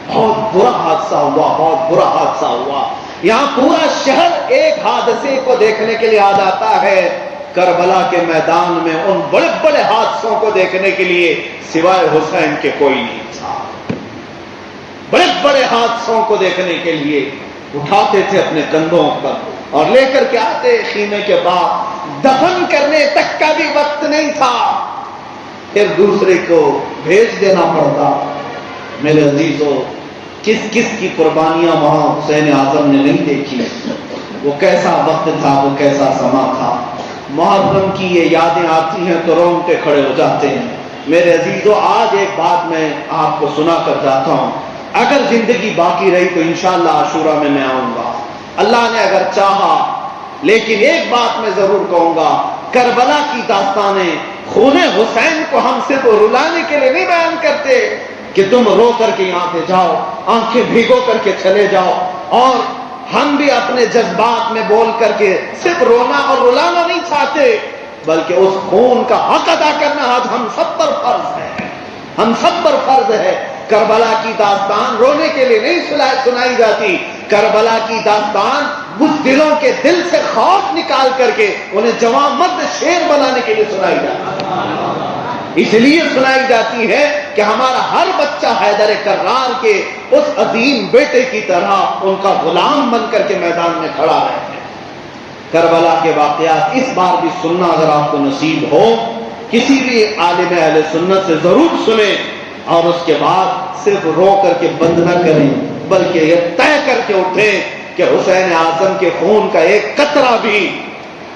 بہت برا حادثہ ہوا, بہت برا حادثہ ہوا. یہاں پورا شہر ایک حادثے کو دیکھنے کے لیے آ جاتا ہے. کربلا کے میدان میں ان بڑے بڑے حادثوں کو دیکھنے کے لیے سوائے حسین کے کوئی نہیں تھا. بڑے بڑے حادثوں کو دیکھنے کے لیے اٹھاتے تھے اپنے کندھوں پر اور لے کر کے آتے خیمے کے بعد. دفن کرنے تک کا بھی وقت نہیں تھا, پھر دوسرے کو بھیج دینا پڑتا. میرے عزیزوں, کس کس کی قربانیاں وہاں حسین اعظم نے نہیں دیکھی. وہ کیسا وقت تھا, وہ کیسا سما تھا. محرم کی یہ یادیں آتی ہیں تو رونگٹے کھڑے ہو جاتے ہیں. میرے عزیزوں, آج ایک بات میں آپ کو سنا کر جاتا ہوں. اگر زندگی باقی رہی تو انشاءاللہ عاشورہ میں آؤں گا, اللہ نے اگر چاہا. لیکن ایک بات میں ضرور کہوں گا, کربلا کی داستانیں, خون حسین کو ہم صرف رلانے کے لیے نہیں بیان کرتے کہ تم رو کر کے یہاں پہ جاؤ, آنکھیں بھیگو کر کے چلے جاؤ. اور ہم بھی اپنے جذبات میں بول کر کے صرف رونا اور رلانا نہیں چاہتے, بلکہ اس خون کا حق ادا کرنا آج ہم سب پر فرض ہے. ہم سب پر فرض ہے. کربلا کی داستان رونے کے لیے نہیں سنائی جاتی. کربلا کی داستان اس دلوں کے دل سے خوف نکال کر کے انہیں جوان مرد شیر بنانے کے لیے سنائی جاتی ہے. اس لیے سنائی جاتی ہے کہ ہمارا ہر بچہ حیدر کرار کے اس عظیم بیٹے کی طرح ان کا غلام بن کر کے میدان میں کھڑا رہے. کربلا کے واقعات اس بار بھی سننا اگر آپ کو نصیب ہو, کسی بھی عالم اہل سنت سے ضرور سنیں, اور اس کے بعد صرف رو کر کے بند نہ کریں, بلکہ یہ طے کر کے اٹھیں کہ حسین اعظم کے خون کا ایک قطرہ بھی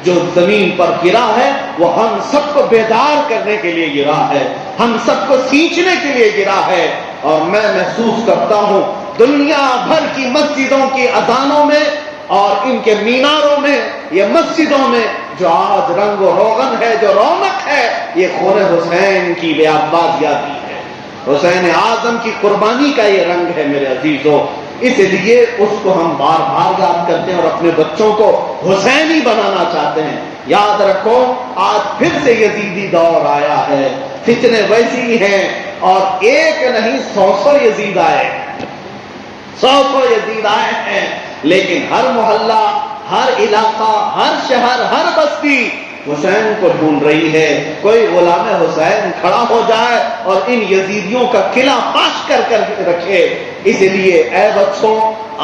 جو زمین پر گرا ہے وہ ہم سب کو بیدار کرنے کے لیے گرا ہے, ہم سب کو سینچنے کے لیے گرا ہے. اور میں محسوس کرتا ہوں دنیا بھر کی مسجدوں کی اذانوں میں اور ان کے میناروں میں, یہ مسجدوں میں جو آج رنگ و روغن ہے, جو رونق ہے, یہ خون حسین کی بازیابی ہے. حسین اعظم کی قربانی کا یہ رنگ ہے میرے عزیزوں. اس لیے اس کو ہم بار بار یاد کرتے ہیں اور اپنے بچوں کو حسینی بنانا چاہتے ہیں. یاد رکھو, آج پھر سے یزیدی دور آیا ہے, فتنے ویسی ہیں, اور ایک نہیں 100 یزید آئے, 100 یزید آئے ہیں، لیکن ہر محلہ، ہر علاقہ، ہر شہر، ہر بستی حسین کو ڈھونڈ رہی ہے۔ کوئی غلام حسین کھڑا ہو جائے اور ان یزیدیوں کا قلعہ پاش کر رکھے۔ اس لیے اے بچوں،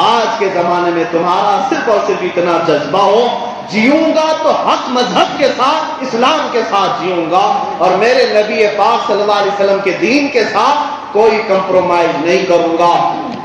آج کے زمانے میں تمہارا صرف اور صرف اتنا جذبہ ہو، جیوں گا تو حق مذہب کے ساتھ، اسلام کے ساتھ جیوں گا، اور میرے نبی پاک صلی اللہ علیہ وسلم کے دین کے ساتھ کوئی کمپرومائز نہیں کروں گا۔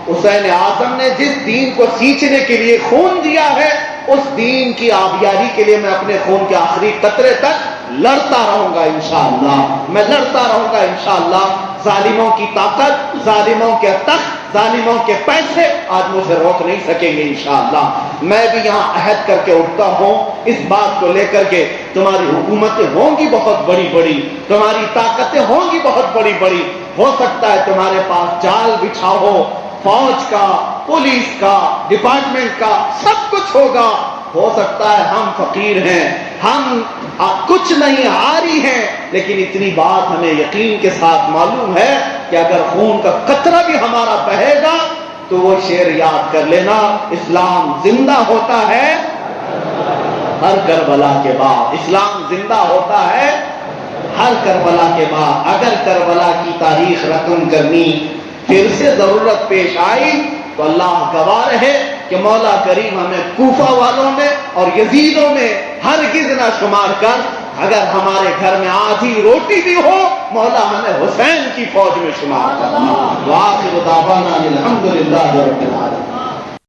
حسین اعظم نے جس دین کو سینچنے کے لیے خون دیا ہے، اس دین کی آبیاری کے لیے میں اپنے خون کے آخری قطرے تک لڑتا رہوں گا انشاءاللہ، میں لڑتا رہوں گا انشاءاللہ۔ ظالموں کی طاقت، ظالموں کے تخت، ظالموں کے پیسے آج مجھے روک نہیں سکیں گے انشاءاللہ۔ میں بھی یہاں عہد کر کے اٹھتا ہوں اس بات کو لے کر کے، تمہاری حکومتیں ہوں گی بہت بڑی بڑی، تمہاری طاقتیں ہوں گی بہت بڑی بڑی، ہو سکتا ہے تمہارے پاس جال بچھا ہو، فوج کا، پولیس کا، ڈپارٹمنٹ کا، سب کچھ ہوگا۔ ہو سکتا ہے ہم فقیر ہیں، ہم کچھ نہیں عاری ہیں، لیکن اتنی بات ہمیں یقین کے ساتھ معلوم ہے کہ اگر خون کا قطرہ بھی ہمارا بہے گا تو وہ شعر یاد کر لینا، اسلام زندہ ہوتا ہے ہر کربلا کے بعد، اسلام زندہ ہوتا ہے ہر کربلا کے بعد۔ اگر کربلا کی تاریخ رقم کرنی پھر سے ضرورت پیش آئی تو اللہ گواہ رہے کہ مولا کریم ہمیں کوفہ والوں میں اور یزیدوں میں ہرگز نہ شمار کر، اگر ہمارے گھر میں آدھی روٹی بھی ہو مولا ہمیں حسین کی فوج میں شمار کرنا۔ وآخر دعوانا الحمدللہ رب العالمین۔